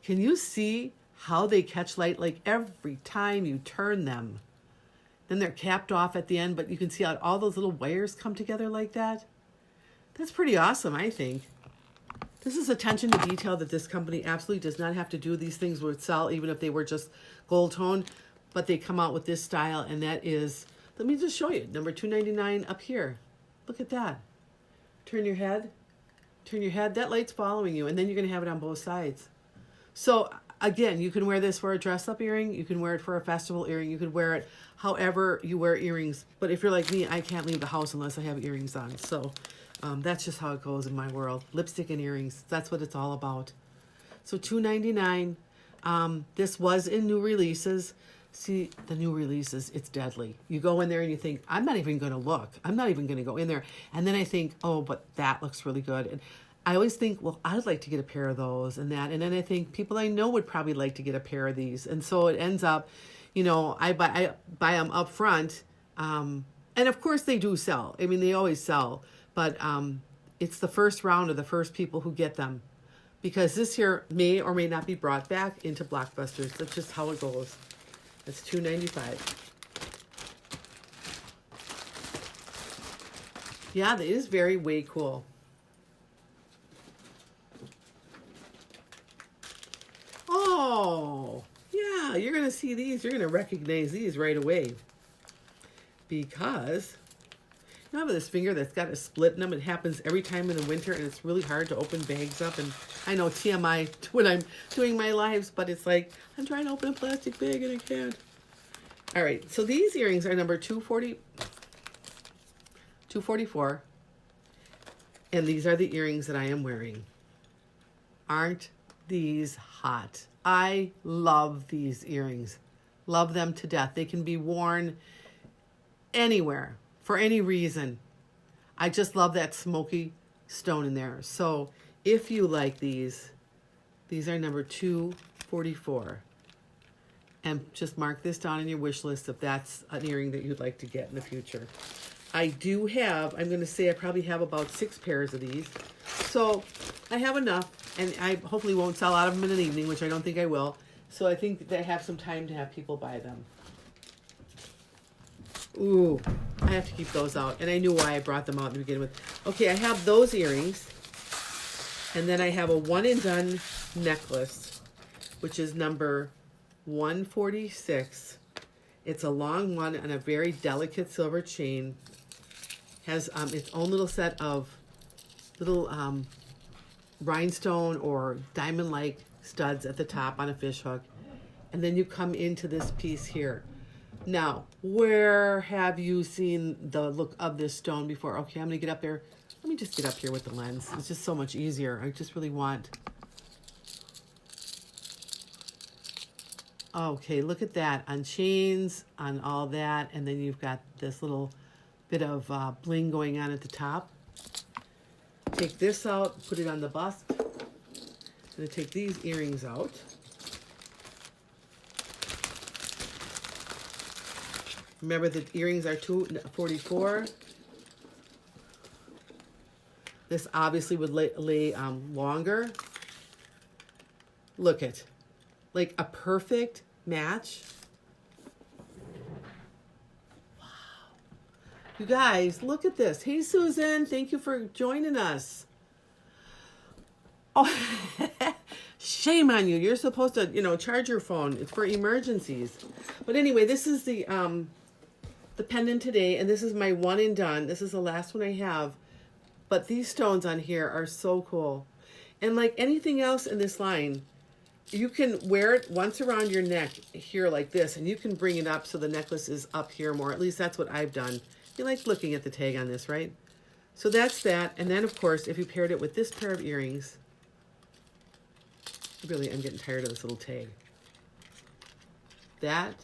Can you see how they catch light? Like every time you turn them. Then they're capped off at the end, but you can see how all those little wires come together like that. That's pretty awesome, I think. This is attention to detail that this company absolutely does not have to do. These things would sell even if they were just gold toned, but they come out with this style, and that is, let me just show you, number $2.99 up here. Look at that. Turn your head, that light's following you, and then you're going to have it on both sides. So again, you can wear this for a dress-up earring, you can wear it for a festival earring, you could wear it however you wear earrings. But if you're like me, I can't leave the house unless I have earrings on. So that's just how it goes in my world. Lipstick and earrings, that's what it's all about. So $2.99. This was in new releases. See, the new releases, it's deadly. You go in there and you think, I'm not even going to look. I'm not even going to go in there. And then I think, oh, but that looks really good. And I always think, well, I'd like to get a pair of those and that. And then I think people I know would probably like to get a pair of these. And so it ends up, you know, I buy them up front. And of course they do sell. I mean, they always sell. But it's the first round of the first people who get them. Because this here may or may not be brought back into Blockbusters. That's just how it goes. It's $2.95. Yeah, that is very way cool. Oh, yeah, you're going to see these. You're going to recognize these right away. Because you have this finger that's got a split in them. It happens every time in the winter, and it's really hard to open bags up. And I know TMI when I'm doing my lives, but it's like I'm trying to open a plastic bag and I can't. All right, so these earrings are number 244. And these are the earrings that I am wearing. Aren't these hot? I love these earrings. Love them to death. They can be worn anywhere for any reason. I just love that smoky stone in there. So if you like these are number 244. And just mark this down in your wish list if that's an earring that you'd like to get in the future. I do have, I'm going to say I probably have about 6 pairs of these. So I have enough, and I hopefully won't sell out of them in an evening, which I don't think I will. So I think that I have some time to have people buy them. Ooh, I have to keep those out. And I knew why I brought them out to begin with. Okay, I have those earrings. And then I have a one and done necklace, which is number 146. It's a long one on a very delicate silver chain. Has its own little set of little rhinestone or diamond-like studs at the top on a fish hook. And then you come into this piece here. Now, where have you seen the look of this stone before? Okay, I'm going to get up there. Let me just get up here with the lens. It's just so much easier. I just really want... Okay, look at that. On chains, on all that. And then you've got this little bit of bling going on at the top. Take this out, put it on the bust. I'm going to take these earrings out. Remember the earrings are $244. This obviously would lay longer. Look at, like a perfect match. Wow. You guys, look at this. Hey, Susan, thank you for joining us. Oh, shame on you. You're supposed to, charge your phone. It's for emergencies. But anyway, this is the pendant today, and this is my one and done. This is the last one I have. But these stones on here are so cool. And like anything else in this line, you can wear it once around your neck here like this, and you can bring it up so the necklace is up here more. At least that's what I've done. You like looking at the tag on this, right? So that's that. And then, of course, if you paired it with this pair of earrings, really, I'm getting tired of this little tag. That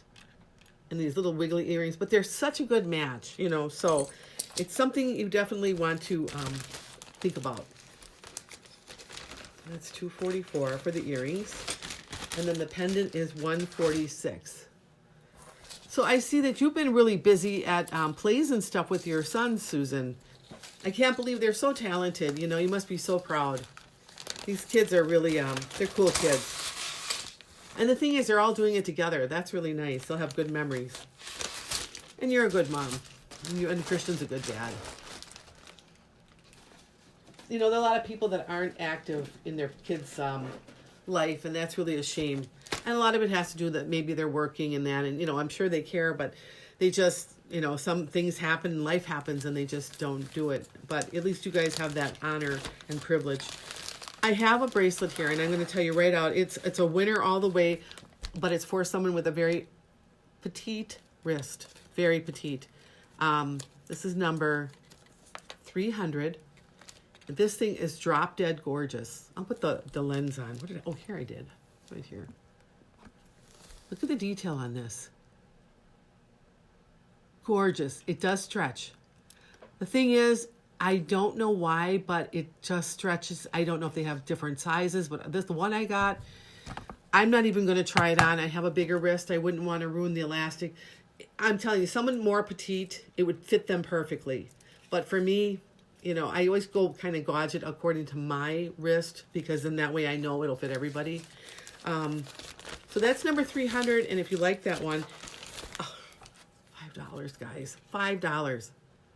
and these little wiggly earrings, but they're such a good match, so it's something you definitely want to think about. That's $244 for the earrings. And then the pendant is $146. So I see that you've been really busy at plays and stuff with your sons, Susan. I can't believe they're so talented. You know, you must be so proud. These kids are really, they're cool kids. And the thing is, they're all doing it together. That's really nice. They'll have good memories. And you're a good mom. And Christian's a good dad. You know, there are a lot of people that aren't active in their kids' life, and that's really a shame. And a lot of it has to do that maybe they're working and that, and, you know, I'm sure they care, but they just, you know, some things happen, life happens, and they just don't do it. But at least you guys have that honor and privilege. I have a bracelet here, and I'm going to tell you right out, it's a winner all the way, but it's for someone with a very petite wrist, very petite. This is number 300. This thing is drop dead gorgeous. I'll put the lens on. Oh, here I did. Right here. Look at the detail on this. Gorgeous. It does stretch. The thing is, I don't know why, but it just stretches. I don't know if they have different sizes, but the one I got, I'm not even going to try it on. I have a bigger wrist. I wouldn't want to ruin the elastic. I'm telling you, someone more petite, it would fit them perfectly. But for me, you know, I always go kind of gauge it according to my wrist, because then that way I know it'll fit everybody. So that's number 300. And if you like that one, oh, $5, guys, $5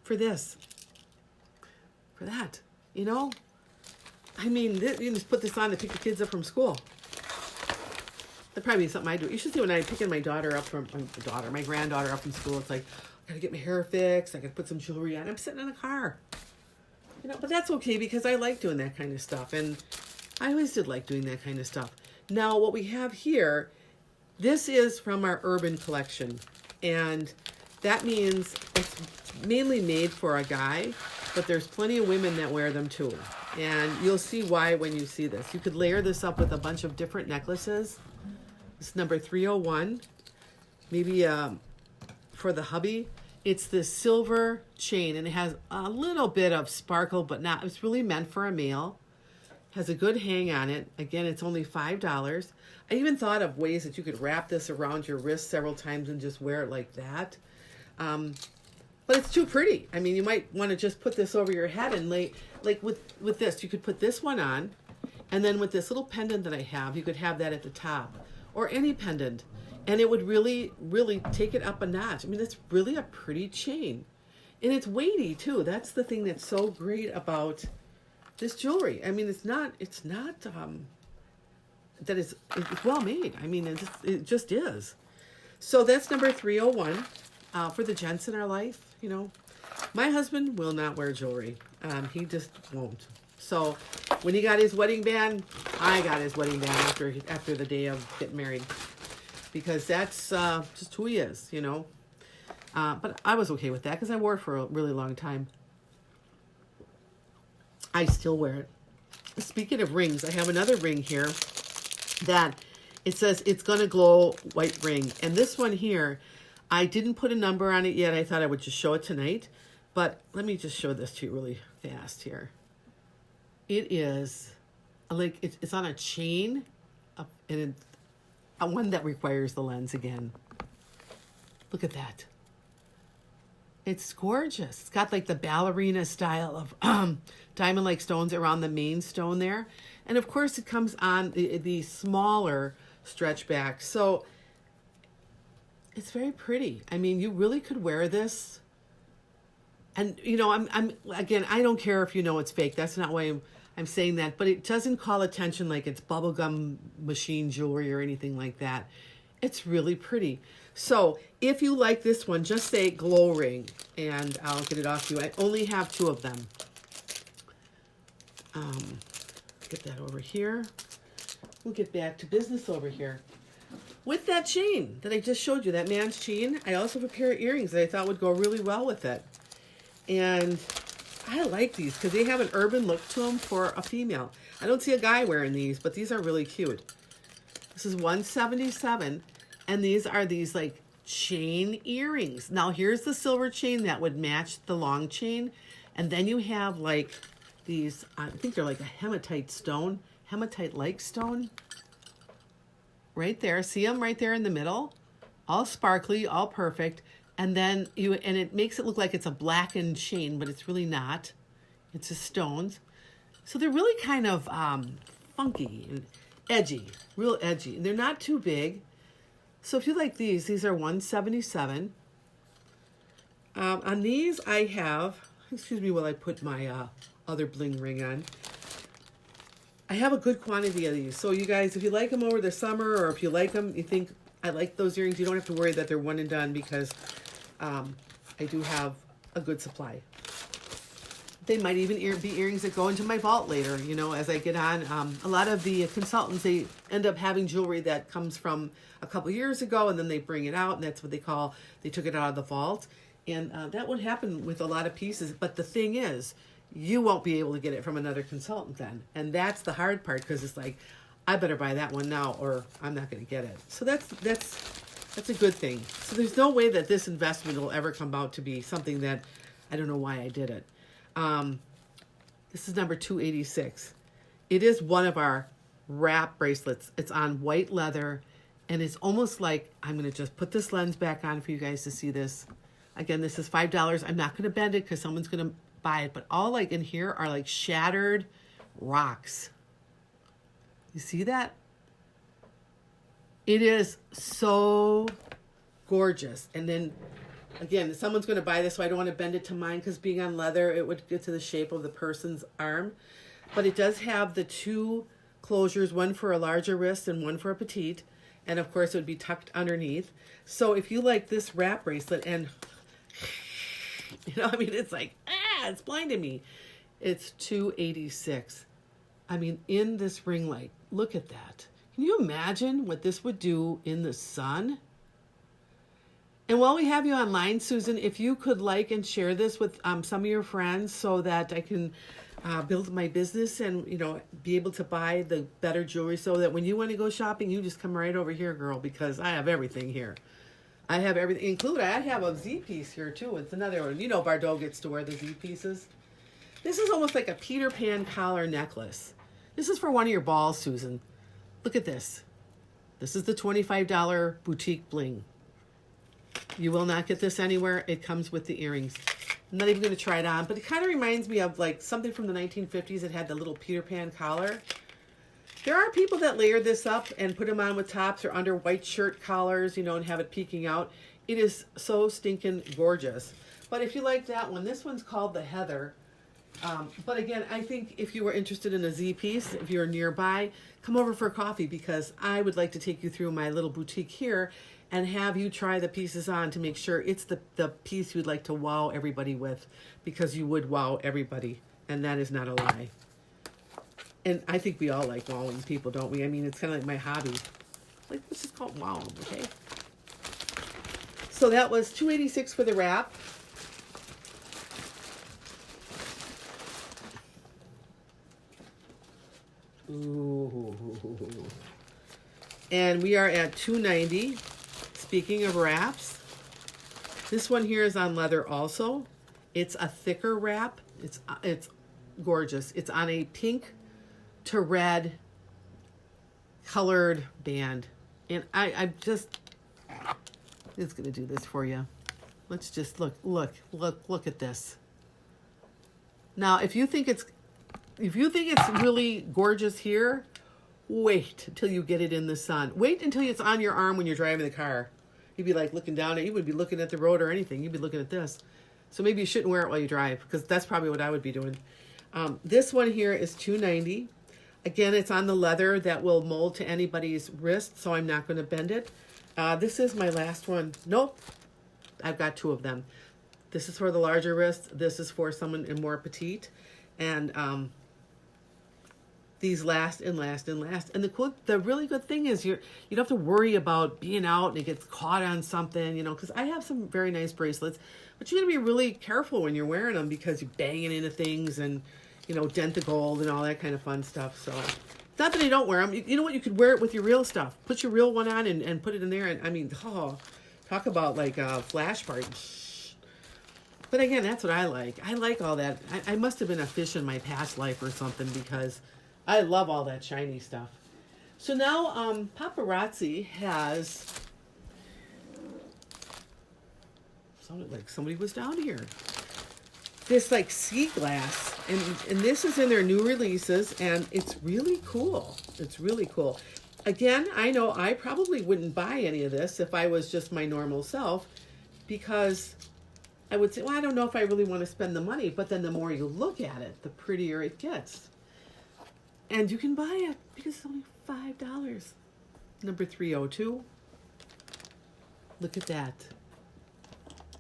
for this, for that, you know, I mean, you can just put this on to pick the kids up from school. That'd probably be something I do. You should see when I'm picking my daughter up from, my granddaughter up from school. It's like, I gotta get my hair fixed. I gotta put some jewelry on. I'm sitting in the car. You know, but that's okay, because I like doing that kind of stuff. And I always did like doing that kind of stuff. Now, what we have here, this is from our Urban collection. And that means it's mainly made for a guy, but there's plenty of women that wear them too. And you'll see why when you see this. You could layer this up with a bunch of different necklaces. It's number 301. Maybe for the hubby. It's this silver chain, and it has a little bit of sparkle, but not, it's really meant for a male. Has a good hang on it. Again, it's only $5. I even thought of ways that you could wrap this around your wrist several times and just wear it like that. But it's too pretty. I mean, you might want to just put this over your head and lay, like with this, you could put this one on, and then with this little pendant that I have, you could have that at the top, or any pendant. And it would really, really take it up a notch. I mean, it's really a pretty chain. And it's weighty too. That's the thing that's so great about this jewelry. I mean, it's not that it's well made. I mean, it just is. So that's number 301 for the gents in our life. You know, my husband will not wear jewelry. He just won't. So when he got his wedding band, I got his wedding band after the day of getting married. Because that's just who he is, you know. But I was okay with that because I wore it for a really long time. I still wear it. Speaking of rings, I have another ring here that it says it's going to glow white ring. And this one here, I didn't put a number on it yet. I thought I would just show it tonight. But let me just show this to you really fast here. It is, like, it's on a chain, and one that requires the lens again. Look at that. It's gorgeous. It's got like the ballerina style of diamond-like stones around the main stone there. And of course it comes on the smaller stretch back. So it's very pretty. I mean, you really could wear this. And you know, I'm again, I don't care if you know it's fake. That's not why I'm saying that, but it doesn't call attention like it's bubblegum machine jewelry or anything like that. It's really pretty. So if you like this one, just say glow ring and I'll get it off you. I only have 2 of them. Get that over here. We'll get back to business over here. With that chain that I just showed you, that man's chain, I also have a pair of earrings that I thought would go really well with it. And I like these because they have an urban look to them for a female. I don't see a guy wearing these, but these are really cute. This is $177, and these are these like chain earrings. Now here's the silver chain that would match the long chain, and then you have like these, I think they're like a hematite stone, hematite-like stone. right there. See them right there in the middle? All sparkly, all perfect. And then and it makes it look like it's a blackened chain, but it's really not. It's just stones. So they're really kind of funky and edgy, real edgy. And they're not too big. So if you like these are $177. On these I have, excuse me while I put my other bling ring on. I have a good quantity of these. So you guys, if you like them over the summer, or if you like them, you think I like those earrings, you don't have to worry that they're one and done, because I do have a good supply. They might even be earrings that go into my vault later, you know, as I get on. A lot of the consultants, they end up having jewelry that comes from a couple years ago, and then they bring it out, and that's what they took it out of the vault. And that would happen with a lot of pieces. But the thing is, you won't be able to get it from another consultant then. And that's the hard part, because it's like, I better buy that one now or I'm not going to get it. So that's a good thing. So there's no way that this investment will ever come out to be something that, I don't know why I did it. This is number 286. It is one of our wrap bracelets. It's on white leather, and it's almost like, I'm going to just put this lens back on for you guys to see this. Again, this is $5. I'm not going to bend it because someone's going to buy it, but all like in here are like shattered rocks. You see that? It is so gorgeous. And then again, someone's going to buy this, so I don't want to bend it to mine, because being on leather, it would get to the shape of the person's arm. But it does have the two closures, one for a larger wrist and one for a petite. And of course, it would be tucked underneath. So if you like this wrap bracelet, and you know, I mean, it's like, it's blinding me. It's $286. I mean, in this ring light, look at that. Can you imagine what this would do in the sun? And while we have you online, Susan, if you could like and share this with some of your friends, so that I can build my business and, you know, be able to buy the better jewelry, so that when you want to go shopping, you just come right over here, girl, because I have everything here. I have everything, included. I have a Z piece here too. It's another one. You know, Bardot gets to wear the Z pieces. This is almost like a Peter Pan collar necklace. This is for one of your balls, Susan. Look at this. This is the $25 boutique bling. You will not get this anywhere. It comes with the earrings. I'm not even going to try it on, but it kind of reminds me of like something from the 1950s that had the little Peter Pan collar. There are people that layer this up and put them on with tops or under white shirt collars, you know, and have it peeking out. It is so stinking gorgeous. But if you like that one, this one's called the Heather. But again, I think if you were interested in a Z piece, if you're nearby, come over for coffee, because I would like to take you through my little boutique here and have you try the pieces on to make sure it's the piece you'd like to wow everybody with, because you would wow everybody, and that is not a lie. And I think we all like wowing people, don't we? I mean, it's kind of like my hobby. Like, let's just call it wow, okay? So that was $286 for the wrap. Ooh. And we are at $290. Speaking of wraps, this one here is on leather also. It's a thicker wrap. It's gorgeous. It's on a pink to red colored band. And I'm just going to do this for you. Let's just look at this. Now, if you think it's really gorgeous here, wait until you get it in the sun. Wait until it's on your arm when you're driving the car. You'd be like looking down at it. You wouldn't be looking at the road or anything. You'd be looking at this. So maybe you shouldn't wear it while you drive, because that's probably what I would be doing. This one here is $290. Again, it's on the leather that will mold to anybody's wrist, so I'm not going to bend it. This is my last one. Nope. I've got two of them. This is for the larger wrist. This is for someone in more petite. And these last and last and last. And the really good thing is you don't have to worry about being out and it gets caught on something, you know, because I have some very nice bracelets, but you got to be really careful when you're wearing them, because you're banging into things and, you know, dent the gold and all that kind of fun stuff. So not that I don't wear them. You know what? You could wear it with your real stuff. Put your real one on and put it in there. And I mean, talk about like a flash party. But again, that's what I like. I like all that. I must have been a fish in my past life or something, because I love all that shiny stuff. So now Paparazzi has, sounded like somebody was down here, this like sea glass, and this is in their new releases, and it's really cool. It's really cool. Again, I know I probably wouldn't buy any of this if I was just my normal self, because I would say, well, I don't know if I really want to spend the money, but then the more you look at it, the prettier it gets. And you can buy it because it's only $5. Number 302. Look at that.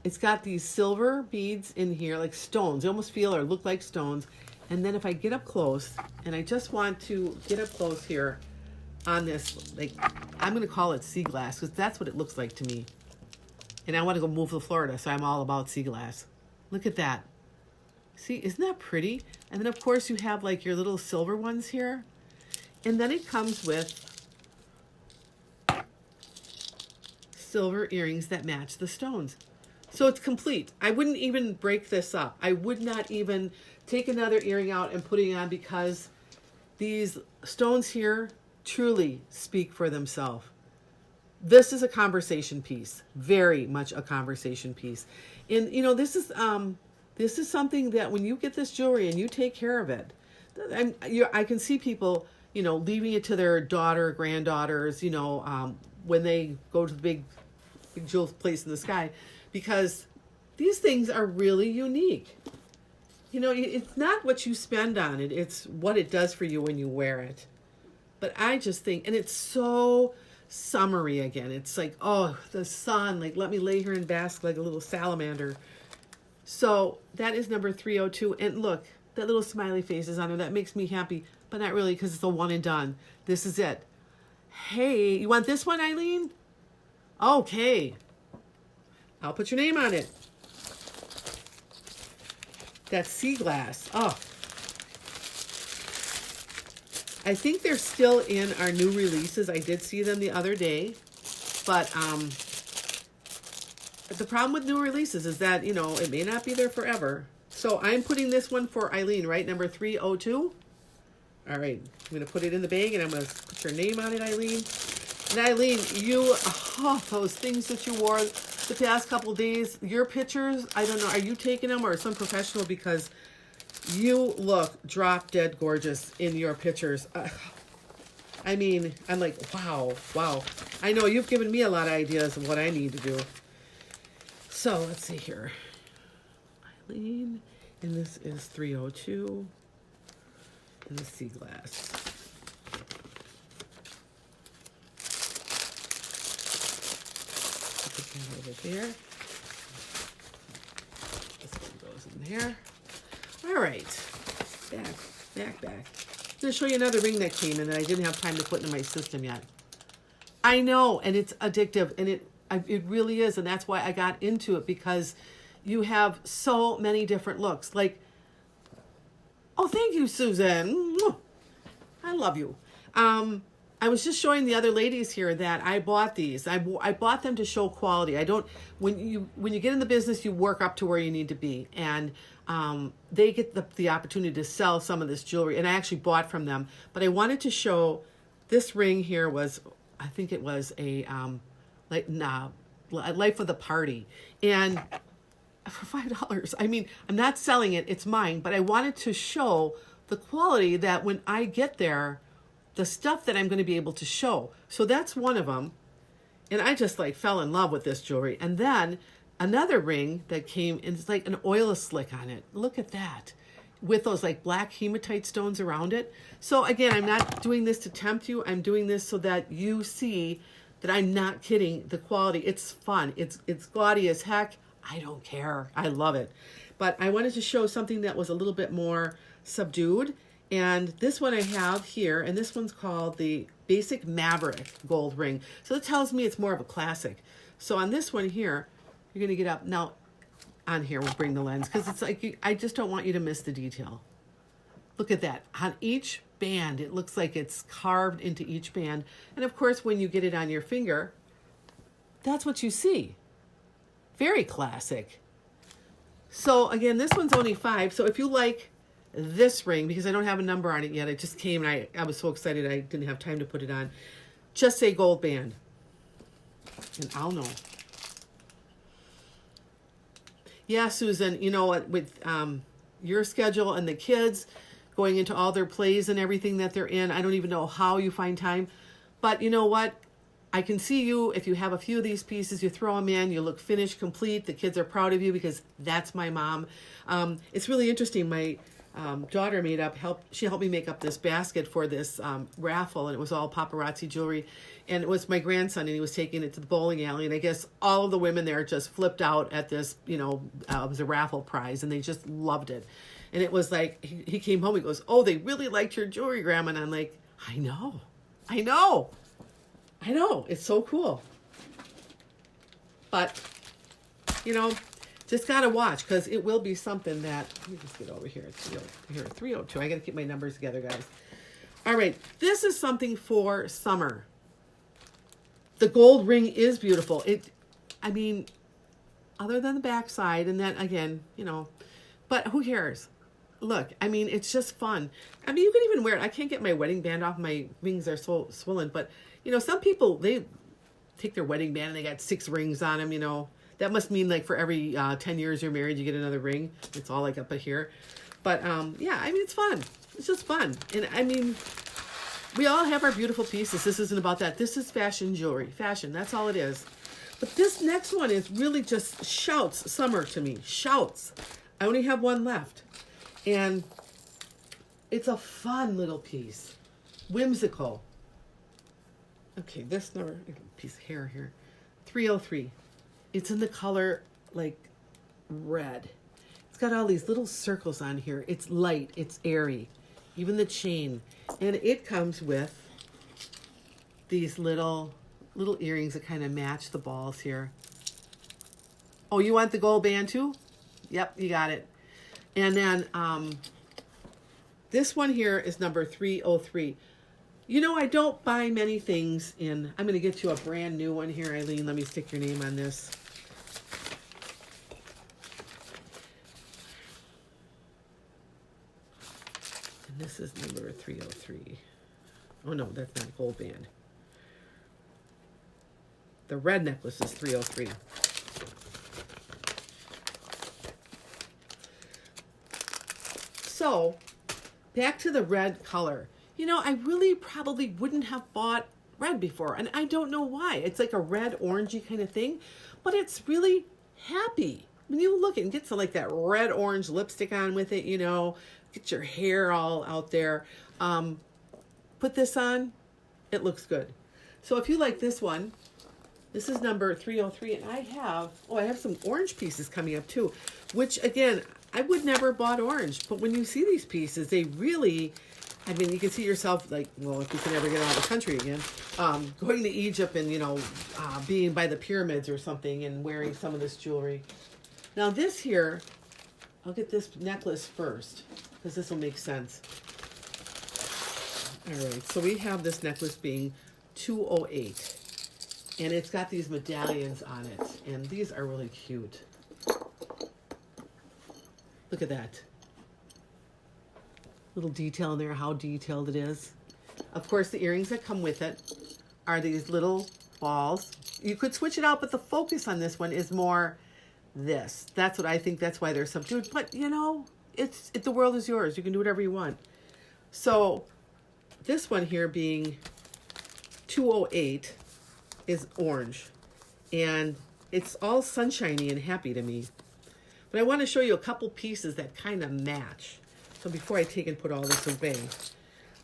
It's got these silver beads in here, like stones. You almost feel or look like stones. And then if I get up close, and I just want to get up close here on this, like, I'm going to call it sea glass because that's what it looks like to me. And I want to go move to Florida, so I'm all about sea glass. Look at that. See, isn't that pretty? And then, of course, you have, like, your little silver ones here. And then it comes with silver earrings that match the stones. So it's complete. I wouldn't even break this up. I would not even take another earring out and put it on, because these stones here truly speak for themselves. This is a conversation piece, very much a conversation piece. And, you know, this is something that when you get this jewelry and you take care of it, I can see people, you know, leaving it to their daughter, granddaughters, you know, when they go to the big jewel place in the sky, because these things are really unique. You know, it's not what you spend on it, it's what it does for you when you wear it. But I just think, and it's so summery again. It's like, oh, the sun, like, let me lay here and bask like a little salamander. So that is number 302. And look, that little smiley face is on there. That makes me happy, but not really, because it's a one and done. This is it. Hey, you want this one, Eileen? Okay. I'll put your name on it. That's sea glass. Oh. I think they're still in our new releases. I did see them the other day. But the problem with new releases is that, you know, it may not be there forever. So I'm putting this one for Eileen, right? Number 302. All right. I'm going to put it in the bag, and I'm going to put your name on it, Eileen. And Eileen, those things that you wore the past couple days, your pictures, I don't know, are you taking them or some professional? Because you look drop dead gorgeous in your pictures. I mean, I'm like, wow. I know you've given me a lot of ideas of what I need to do. So let's see here. Eileen, and this is 302, and the sea glass. Put that over there. This one goes in there. All right, back. I'm going to show you another ring that came in that I didn't have time to put in my system yet. I know, and it's addictive, and it really is, and that's why I got into it, because you have so many different looks. Like, oh, thank you, Susan. I love you. I was just showing the other ladies here that I bought these. I bought them to show quality. I don't, when you get in the business, you work up to where you need to be, and they get the opportunity to sell some of this jewelry, and I actually bought from them. But I wanted to show this ring here was, I think it was a Life of the Party, and for $5. I mean, I'm not selling it, it's mine, but I wanted to show the quality that when I get there, the stuff that I'm going to be able to show. So that's one of them. And I just like fell in love with this jewelry. And then another ring that came, and it's like an oil slick on it. Look at that. With those like black hematite stones around it. So again, I'm not doing this to tempt you. I'm doing this so that you see that I'm not kidding. The quality, it's fun. It's gaudy as heck. I don't care. I love it. But I wanted to show something that was a little bit more subdued. And this one I have here, and this one's called the Basic Maverick Gold Ring. So that tells me it's more of a classic. So on this one here, you're going to get up. Now, on here, we'll bring the lens, because it's like, I just don't want you to miss the detail. Look at that. On each band, it looks like it's carved into each band. And of course, when you get it on your finger, that's what you see. Very classic. So again, this one's only $5. So if you like this ring, because I don't have a number on it yet. It just came and I was so excited I didn't have time to put it on. Just say gold band. And I'll know. Yeah, Susan, you know what, with your schedule and the kids going into all their plays and everything that they're in, I don't even know how you find time. But you know what? I can see you, if you have a few of these pieces, you throw them in, you look finished, complete. The kids are proud of you because that's my mom. It's really interesting. My daughter she helped me make up this basket for this raffle, and it was all paparazzi jewelry. And it was my grandson, and he was taking it to the bowling alley. And I guess all of the women there just flipped out at this, it was a raffle prize, and they just loved it. And it was like, he came home, he goes, "Oh, they really liked your jewelry, Grandma." And I'm like, I know. It's so cool. But, just got to watch, because it will be something that, let me just get over here. It's 302. I got to keep my numbers together, guys. All right. This is something for summer. The gold ring is beautiful. Other than the backside, and that, again, but who cares? Look, it's just fun. You can even wear it. I can't get my wedding band off. My rings are so swollen. But, some people, they take their wedding band and they got 6 rings on them, That must mean like for every 10 years you're married, you get another ring. It's all like up here. But, it's fun. It's just fun. And, we all have our beautiful pieces. This isn't about that. This is fashion jewelry. Fashion, that's all it is. But this next one is really just shouts summer to me. Shouts. I only have one left. And it's a fun little piece. Whimsical. Okay, this number, piece of hair here. 303. It's in the color like red. It's got all these little circles on here. It's light. It's airy. Even the chain. And it comes with these little earrings that kind of match the balls here. Oh, you want the gold band too? Yep, you got it. And then this one here is number 303. I don't buy many things in. I'm going to get you a brand new one here, Eileen. Let me stick your name on this. And this is number 303. Oh, no, that's not gold band. The red necklace is 303. So, back to the red color. I really probably wouldn't have bought red before, and I don't know why. It's like a red orangey kind of thing, but it's really happy. When you look and get some like that red orange lipstick on with it, get your hair all out there. Put this on, it looks good. So if you like this one, this is number 303, and I have some orange pieces coming up too, which again, I would never have bought orange, but when you see these pieces, they really, you can see yourself like, well, if you can ever get out of the country again, going to Egypt and, being by the pyramids or something and wearing some of this jewelry. Now this here, I'll get this necklace first because this will make sense. All right, so we have this necklace being 208, and it's got these medallions on it, and these are really cute. Look at that. Little detail in there, how detailed it is. Of course, the earrings that come with it are these little balls. You could switch it out, but the focus on this one is more this. That's what I think. That's why they're subdued. But, the world is yours. You can do whatever you want. So this one here being 208 is orange. And it's all sunshiny and happy to me. But I want to show you a couple pieces that kind of match. So before I take and put all this away,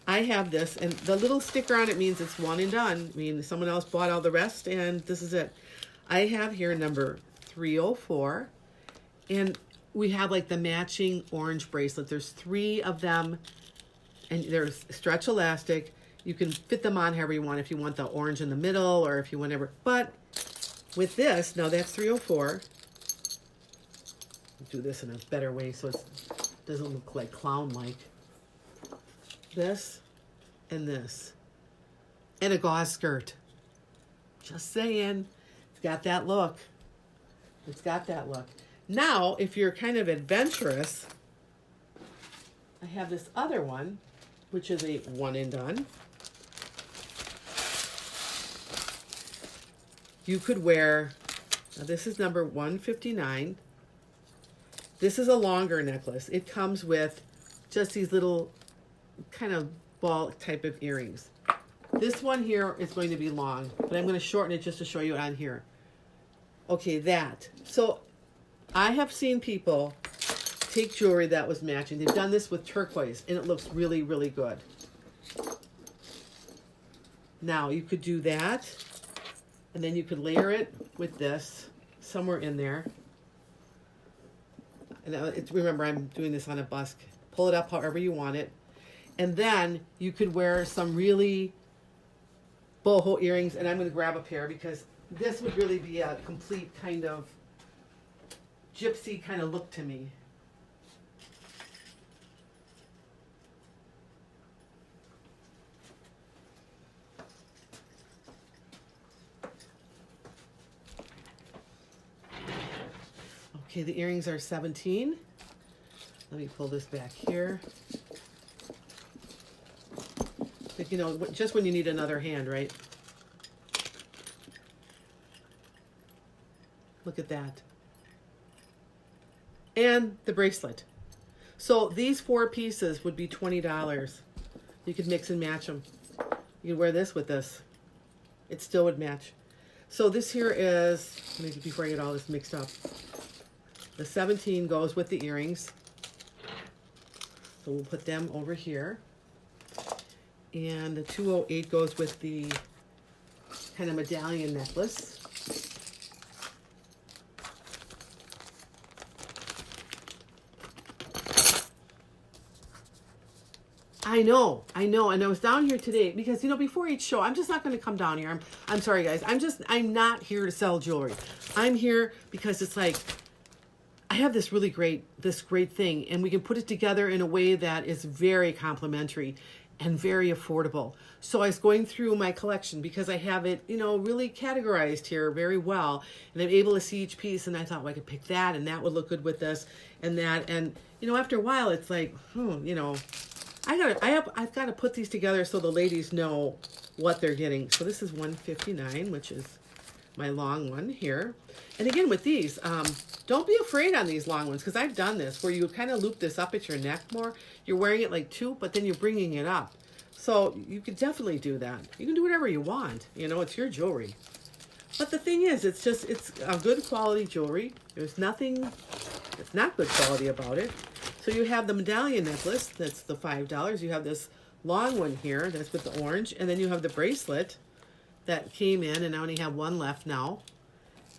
I have this, and the little sticker on it means it's one and done. Someone else bought all the rest, and this is it. I have here number 304, and we have like the matching orange bracelet. There's 3 of them, and they're stretch elastic. You can fit them on however you want, if you want the orange in the middle, or if you want ever. But with this, now that's 304. Do this in a better way so it doesn't look like clown-like. This and this. And a gauze skirt. Just saying. It's got that look. It's got that look. Now, if you're kind of adventurous, I have this other one, which is a one and done. You could wear, now this is number 159. This is a longer necklace. It comes with just these little kind of ball type of earrings. This one here is going to be long, but I'm going to shorten it just to show you on here. Okay, that. So I have seen people take jewelry that was matching. They've done this with turquoise, and it looks really, really good. Now, you could do that, and then you could layer it with this somewhere in there. And remember, I'm doing this on a busk. Pull it up however you want it. And then you could wear some really boho earrings, and I'm going to grab a pair because this would really be a complete kind of gypsy kind of look to me. Okay, the earrings are 17. Let me pull this back here. Like, you know, just when you need another hand, right? Look at that. And the bracelet. So these 4 pieces would be $20. You could mix and match them. You could wear this with this. It still would match. So this here is, maybe before I get all this mixed up, the 17 goes with the earrings. So we'll put them over here. And the 208 goes with the kind of medallion necklace. I know, and I was down here today because, you know, before each show, I'm just not going to come down here. I'm sorry, guys. I'm not here to sell jewelry. I'm here because it's like, I have this great thing, and we can put it together in a way that is very complimentary and very affordable. So I was going through my collection because I have it, you know, really categorized here very well, and I'm able to see each piece, and I thought, well, I could pick that, and that would look good with this and that. And, you know, after a while, it's like, you know, I've got to put these together so the ladies know what they're getting. So this is 159, which is my long one here. And again, with these, don't be afraid on these long ones, because I've done this where you kind of loop this up at your neck more. You're wearing it like 2, but then you're bringing it up. So you could definitely do that. You can do whatever you want. You know, it's your jewelry. But the thing is, it's a good quality jewelry. There's nothing that's not good quality about it. So you have the medallion necklace, that's the $5. You have this long one here, that's with the orange. And then you have the bracelet that came in, and I only have one left now.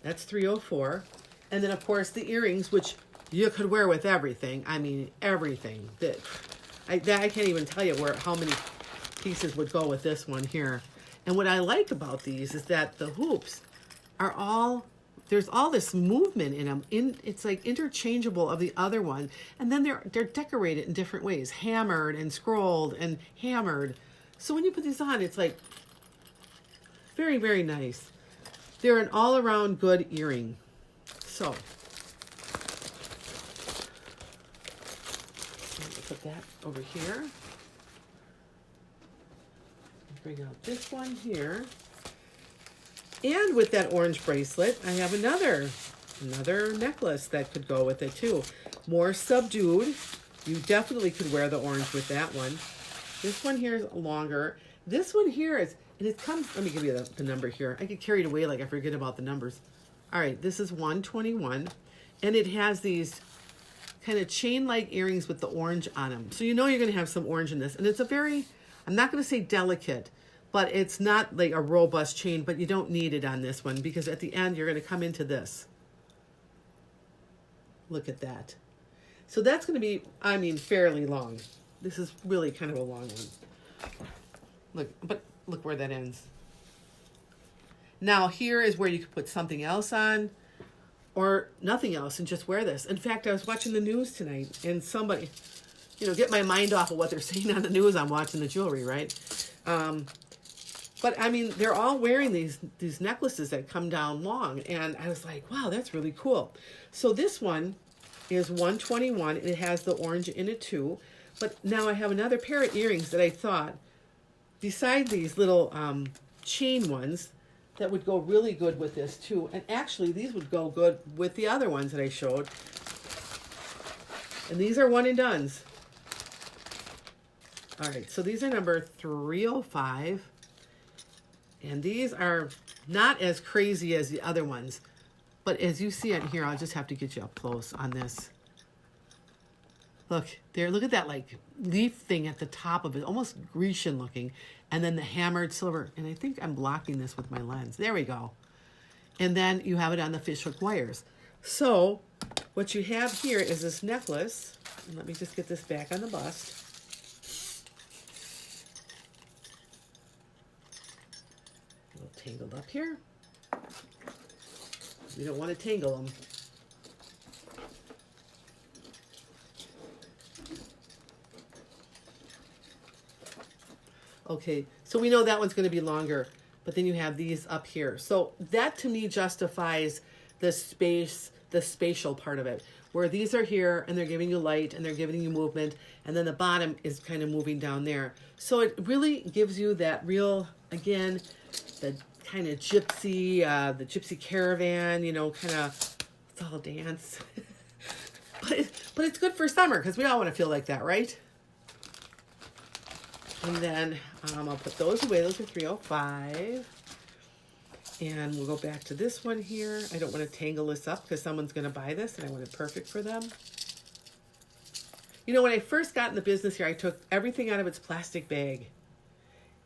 That's $304. And then, of course, the earrings, which you could wear with everything. I mean, everything. I can't even tell you how many pieces would go with this one here. And what I like about these is that the hoops are all, there's all this movement in them. It's like interchangeable of the other one. And then they're decorated in different ways. Hammered and scrolled and hammered. So when you put these on, it's like very, very nice. They're an all-around good earring. So, put that over here. Bring out this one here. And with that orange bracelet, I have another necklace that could go with it too. More subdued. You definitely could wear the orange with that one. This one here is longer. This one here is, and it comes, let me give you the number here. I get carried away like I forget about the numbers. All right, this is 121, and it has these kind of chain-like earrings with the orange on them. So you know you're going to have some orange in this. And it's a very, I'm not going to say delicate, but it's not like a robust chain, but you don't need it on this one because at the end you're going to come into this. Look at that. So that's going to be, I mean, fairly long. This is really kind of a long one. Look where that ends. Now here is where you could put something else on or nothing else and just wear this. In fact, I was watching the news tonight and somebody, you know, get my mind off of what they're saying on the news. I'm watching the jewelry, right? But I mean, they're all wearing these necklaces that come down long. And I was like, wow, that's really cool. So this one is 121 and it has the orange in it too. But now I have another pair of earrings that I thought, beside these little chain ones, that would go really good with this too. And actually, these would go good with the other ones that I showed. And these are one and dones. All right, so these are number 305. And these are not as crazy as the other ones. But as you see on here, I'll just have to get you up close on this. Look, there, look at that like leaf thing at the top of it, almost Grecian looking. And then the hammered silver. And I think I'm blocking this with my lens. There we go. And then you have it on the fishhook wires. So what you have here is this necklace. And let me just get this back on the bust. A little tangled up here. We don't want to tangle them. Okay, so we know that one's going to be longer, but then you have these up here. So that to me justifies the space, the spatial part of it, where these are here and they're giving you light and they're giving you movement, and then the bottom is kind of moving down there. So it really gives you that real, again, the kind of gypsy, the gypsy caravan, you know, kind of, it's all dance. but it's good for summer because we all want to feel like that, right? And then I'll put those away. Those are 305. And we'll go back to this one here. I don't want to tangle this up because someone's going to buy this and I want it perfect for them. You know, when I first got in the business here, I took everything out of its plastic bag.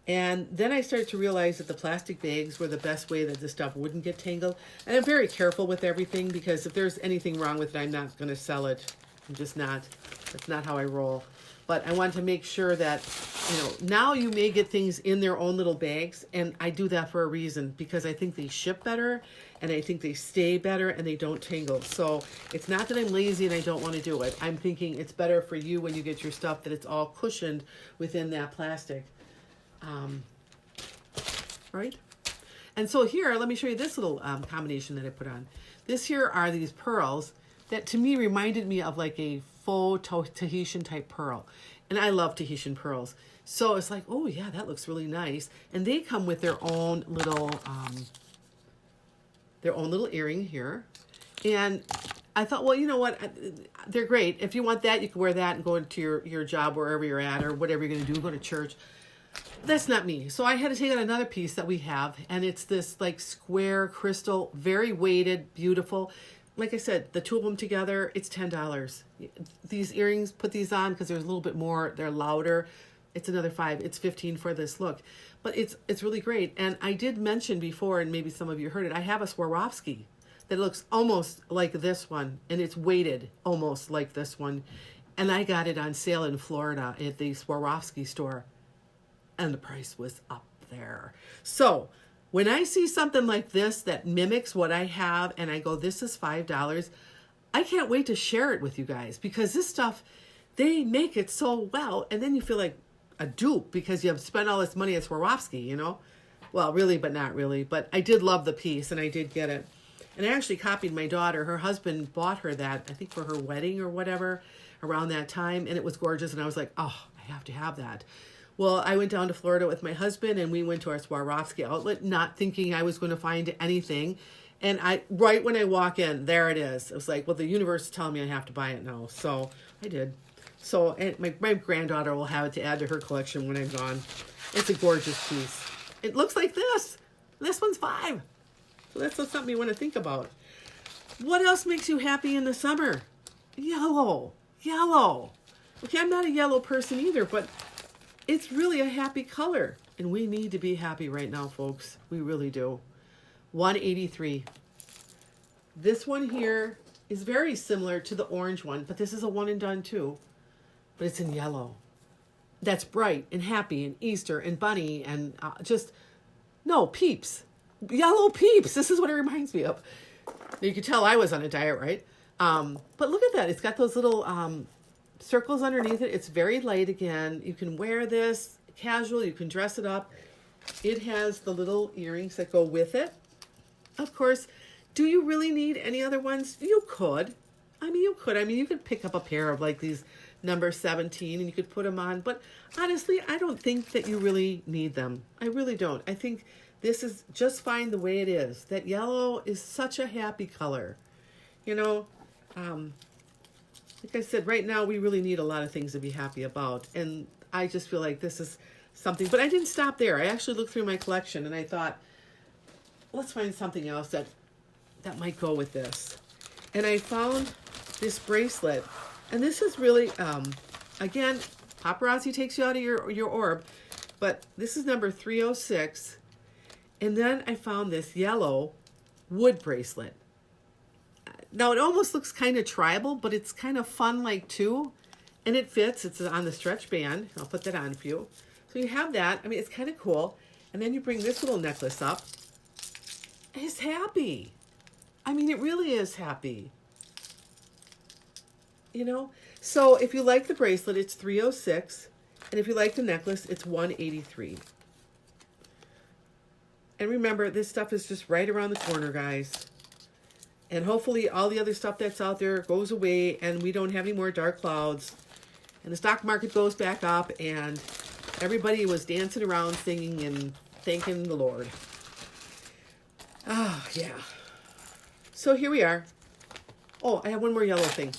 And then I started to realize that the plastic bags were the best way that this stuff wouldn't get tangled. And I'm very careful with everything because if there's anything wrong with it, I'm not going to sell it. I'm just not. That's not how I roll. But I want to make sure that, you know, now you may get things in their own little bags. And I do that for a reason because I think they ship better and I think they stay better and they don't tangle. So it's not that I'm lazy and I don't want to do it. I'm thinking it's better for you when you get your stuff that it's all cushioned within that plastic. Right? And so here, let me show you this little combination that I put on. This here are these pearls that to me reminded me of like a faux Tahitian type pearl. And I love Tahitian pearls. So it's like, oh yeah, that looks really nice. And they come with their own little earring here. And I thought, well, you know what? They're great. If you want that, you can wear that and go into your job wherever you're at or whatever you're going to do, go to church. That's not me. So I had to take out another piece that we have. And it's this like square crystal, very weighted, beautiful. Like I said, the two of them together, it's $10. These earrings, put these on because there's a little bit more. They're louder. It's another $5. It's $15 for this look. But it's really great. And I did mention before, and maybe some of you heard it, I have a Swarovski that looks almost like this one. And it's weighted almost like this one. And I got it on sale in Florida at the Swarovski store. And the price was up there. So when I see something like this that mimics what I have and I go, this is $5, I can't wait to share it with you guys because this stuff, they make it so well. And then you feel like a dupe because you have spent all this money at Swarovski, you know? Well, really, but not really. But I did love the piece and I did get it. And I actually copied my daughter. Her husband bought her that, I think for her wedding or whatever, around that time. And it was gorgeous. And I was like, oh, I have to have that. Well, I went down to Florida with my husband and we went to our Swarovski outlet, not thinking I was going to find anything. And right when I walk in, there it is. It was like, well, the universe is telling me I have to buy it now. So I did. So and my granddaughter will have it to add to her collection when I'm gone. It's a gorgeous piece. It looks like this. This one's $5. So that's something you want to think about. What else makes you happy in the summer? Yellow. Yellow. Okay, I'm not a yellow person either, but it's really a happy color. And we need to be happy right now, folks. We really do. 183. This one here is very similar to the orange one, but this is a one and done too. But it's in yellow. That's bright and happy and Easter and bunny and peeps. Yellow peeps. This is what it reminds me of. You can tell I was on a diet, right? But look at that. It's got those little circles underneath it. It's very light again. You can wear this casual. You can dress it up. It has the little earrings that go with it. Of course, do you really need any other ones? You could. I mean, you could pick up a pair of like these number 17, and you could put them on. But honestly, I don't think that you really need them. I really don't. I think this is just fine the way it is. That yellow is such a happy color. You know, like I said, right now we really need a lot of things to be happy about. And I just feel like this is something. But I didn't stop there. I actually looked through my collection and I thought, let's find something else that might go with this. And I found this bracelet. And this is really, again, Paparazzi takes you out of your orb. But this is number 306. And then I found this yellow wood bracelet. Now, it almost looks kind of tribal, but it's kind of fun like too. And it fits. It's on the stretch band. I'll put that on for you. So you have that. I mean, it's kind of cool. And then you bring this little necklace up. It's happy. I mean, it really is happy. You know? So if you like the bracelet, it's 306. And if you like the necklace, it's 183. And remember, this stuff is just right around the corner, guys. And hopefully all the other stuff that's out there goes away and we don't have any more dark clouds. And the stock market goes back up and everybody was dancing around singing and thanking the Lord. Oh, yeah. So here we are. Oh, I have one more yellow thing.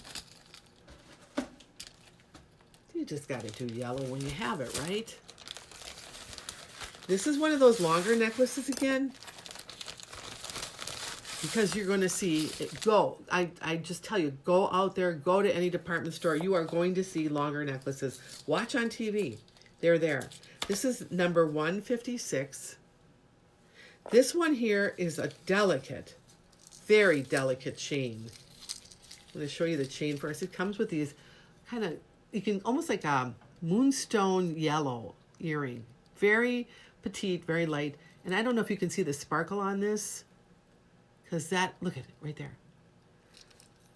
You just got to do yellow when you have it, right? This is one of those longer necklaces again. Because you're going to see it go. I just tell you, go out there, go to any department store. You are going to see longer necklaces. Watch on TV. They're there. This is number 156. This one here is a delicate, very delicate chain. I'm going to show you the chain first. It comes with these kind of, you can almost like a moonstone yellow earring. Very petite, very light. And I don't know if you can see the sparkle on this. Because that, look at it right there.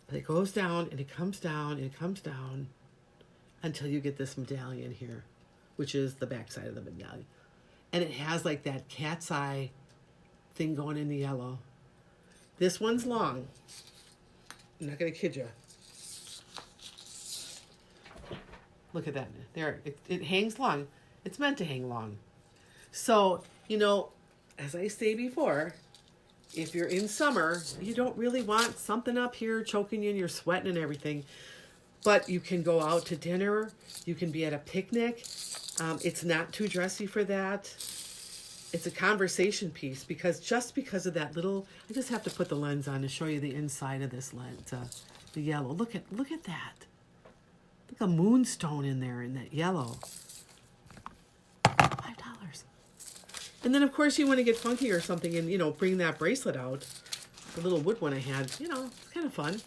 But it goes down and it comes down and it comes down until you get this medallion here, which is the back side of the medallion. And it has like that cat's eye thing going in the yellow. This one's long. I'm not going to kid you. Look at that. There, it hangs long. It's meant to hang long. So, you know, as I say before, if you're in summer, you don't really want something up here choking you and you're sweating and everything. But you can go out to dinner. You can be at a picnic. It's not too dressy for that. It's a conversation piece just because of that little... I just have to put the lens on to show you the inside of this lens, the yellow. Look at that. Look, a moonstone in there in that yellow. $5. And then, of course, you want to get funky or something and, you know, bring that bracelet out. The little wood one I had, you know, it's kind of fun.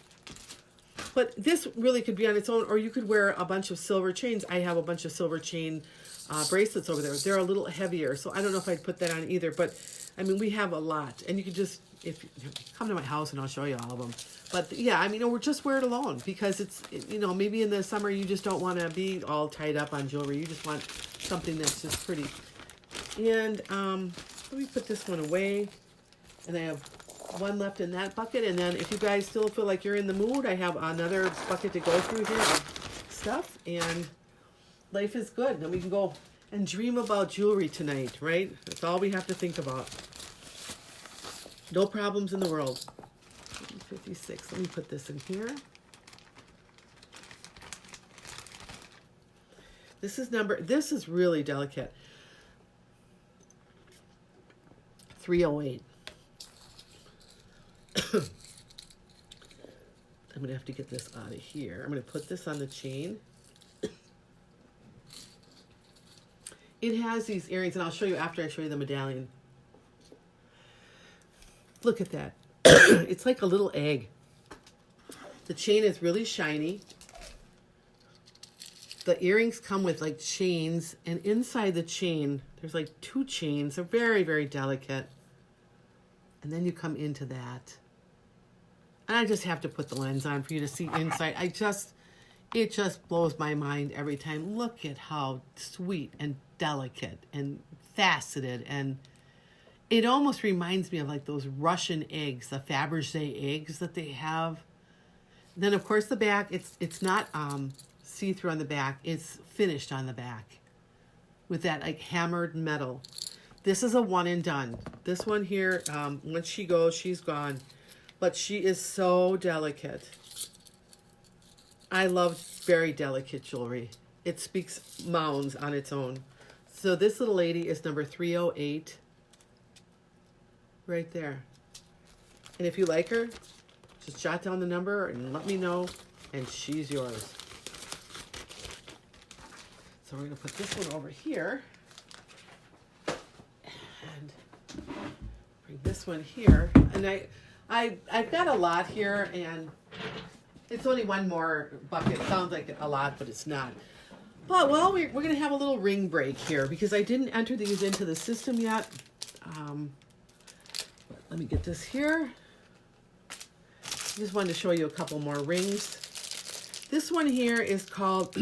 But this really could be on its own, or you could wear a bunch of silver chains. I have a bunch of silver chain bracelets over there. They're a little heavier, so I don't know if I'd put that on either. But, I mean, we have a lot. And you could just, if you come to my house and I'll show you all of them. But, yeah, I mean, or just wear it alone because it's, you know, maybe in the summer you just don't want to be all tied up on jewelry. You just want something that's just pretty. And let me put this one away. And I have one left in that bucket. And then if you guys still feel like you're in the mood, I have another bucket to go through here of stuff. And life is good. Then we can go and dream about jewelry tonight, right? That's all we have to think about. No problems in the world. 56. Let me put this in here. This is really delicate. 308. I'm going to have to get this out of here. I'm going to put this on the chain. It has these earrings, and I'll show you after I show you the medallion. Look at that. It's like a little egg. The chain is really shiny. The earrings come with like chains, and inside the chain, there's like 2 chains. They're very, very delicate. And then you come into that. And I just have to put the lens on for you to see inside. It just blows my mind every time. Look at how sweet and delicate and faceted. And it almost reminds me of like those Russian eggs, the Fabergé eggs that they have. Then, of course, the back, it's not see-through on the back. It's finished on the back with that like hammered metal. This is a one and done. This one here, once she goes, she's gone. But she is so delicate. I love very delicate jewelry. It speaks mounds on its own. So this little lady is number 308. Right there. And if you like her, just jot down the number and let me know, and she's yours. So we're going to put this one over here. And bring this one here. And I've got a lot here, and it's only one more bucket. Sounds like a lot, but it's not. But, well, we're going to have a little ring break here because I didn't enter these into the system yet. Let me get this here. Just wanted to show you a couple more rings. This one here is called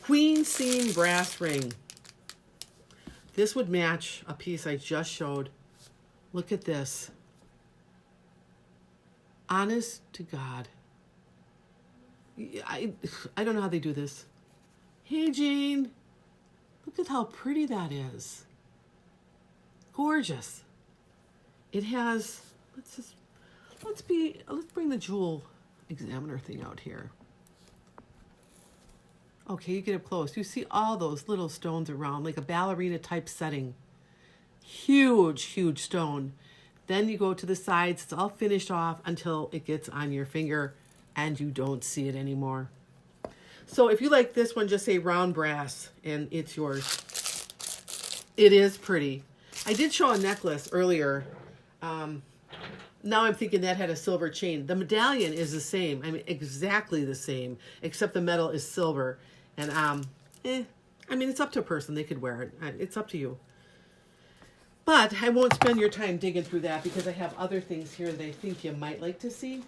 Queen Scene Brass Ring. This would match a piece I just showed. Look at this. Honest to God. I don't know how they do this. Hey, Jane. Look at how pretty that is. Gorgeous. It has, let's bring the jewel examiner thing out here. Okay, you get up close. You see all those little stones around, like a ballerina type setting. Huge, huge stone. Then you go to the sides. It's all finished off until it gets on your finger and you don't see it anymore. So if you like this one, just say round brass and it's yours. It is pretty. I did show a necklace earlier. Now I'm thinking that had a silver chain. The medallion is the same. I mean, exactly the same, except the metal is silver. And, I mean, it's up to a person. They could wear it. It's up to you. But I won't spend your time digging through that because I have other things here that I think you might like to see.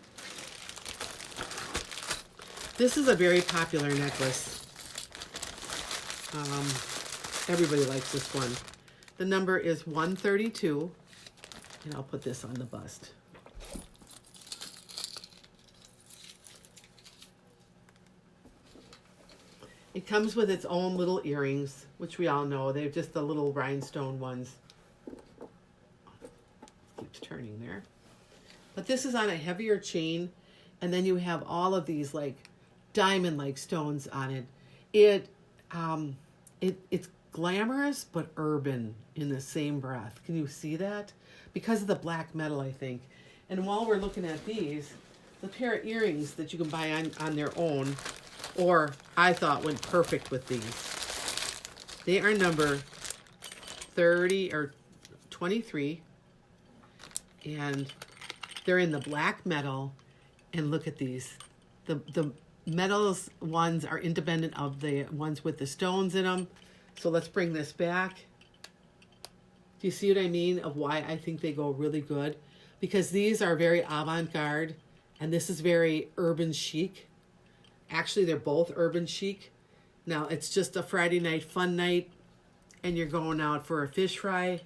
This is a very popular necklace. Everybody likes this one. The number is 132. And I'll put this on the bust. It comes with its own little earrings, which we all know. They're just the little rhinestone ones. Keeps turning there. But this is on a heavier chain. And then you have all of these like diamond-like stones on it. It's glamorous but urban in the same breath. Can you see that? Because of the black metal, I think. And while we're looking at these, the pair of earrings that you can buy on their own, or I thought went perfect with these. They are number 30 or 23, and they're in the black metal. And look at these. The metals ones are independent of the ones with the stones in them. So let's bring this back. Do you see what I mean of why I think they go really good? Because these are very avant-garde and this is very urban chic. Actually, they're both urban chic. Now, it's just a Friday night fun night and you're going out for a fish fry.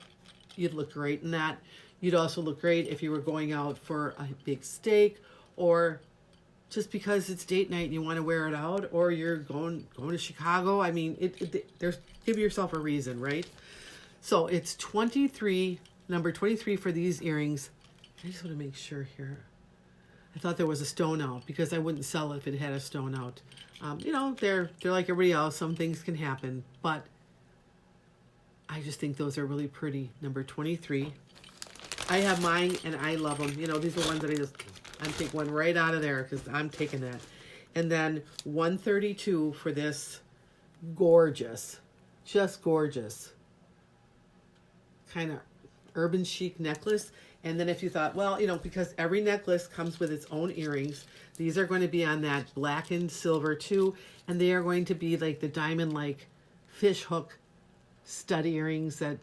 You'd look great in that. You'd also look great if you were going out for a big steak or just because it's date night and you want to wear it out, or you're going to Chicago. I mean, there's give yourself a reason, right? So it's 23, number 23 for these earrings. I just want to make sure here. I thought there was a stone out because I wouldn't sell it if it had a stone out. You know, they're like everybody else. Some things can happen, but I just think those are really pretty. Number 23. I have mine and I love them. You know, these are ones that I'm taking one right out of there because I'm taking that. And then 132 for this gorgeous, just gorgeous kind of urban chic necklace. And then if you thought, well, you know, because every necklace comes with its own earrings, these are going to be on that blackened silver too. And they are going to be like the diamond-like fish hook stud earrings that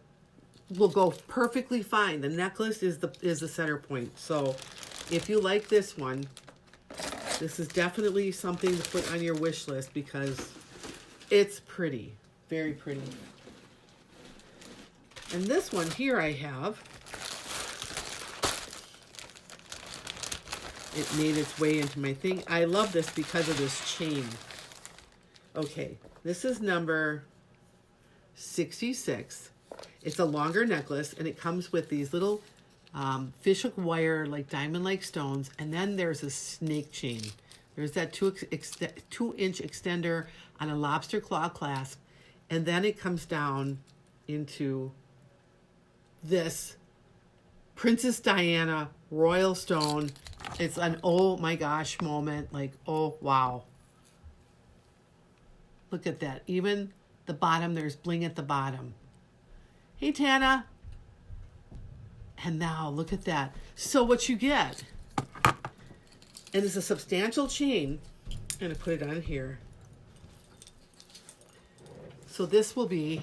will go perfectly fine. The necklace is the center point. So if you like this one, this is definitely something to put on your wish list because it's pretty, very pretty. And this one here I have, it made its way into my thing. I love this because of this chain. Okay, this is number 66. It's a longer necklace, and it comes with these little fishhook wire, like diamond-like stones, and then there's a snake chain. There's that 2-inch extender on a lobster claw clasp, and then it comes down into this Princess Diana royal stone. It's an oh my gosh moment, like, oh wow. Look at that. Even the bottom, there's bling at the bottom. Hey, Tana. And now look at that. So what you get, and it's a substantial chain. I'm going to put it on here. So this will be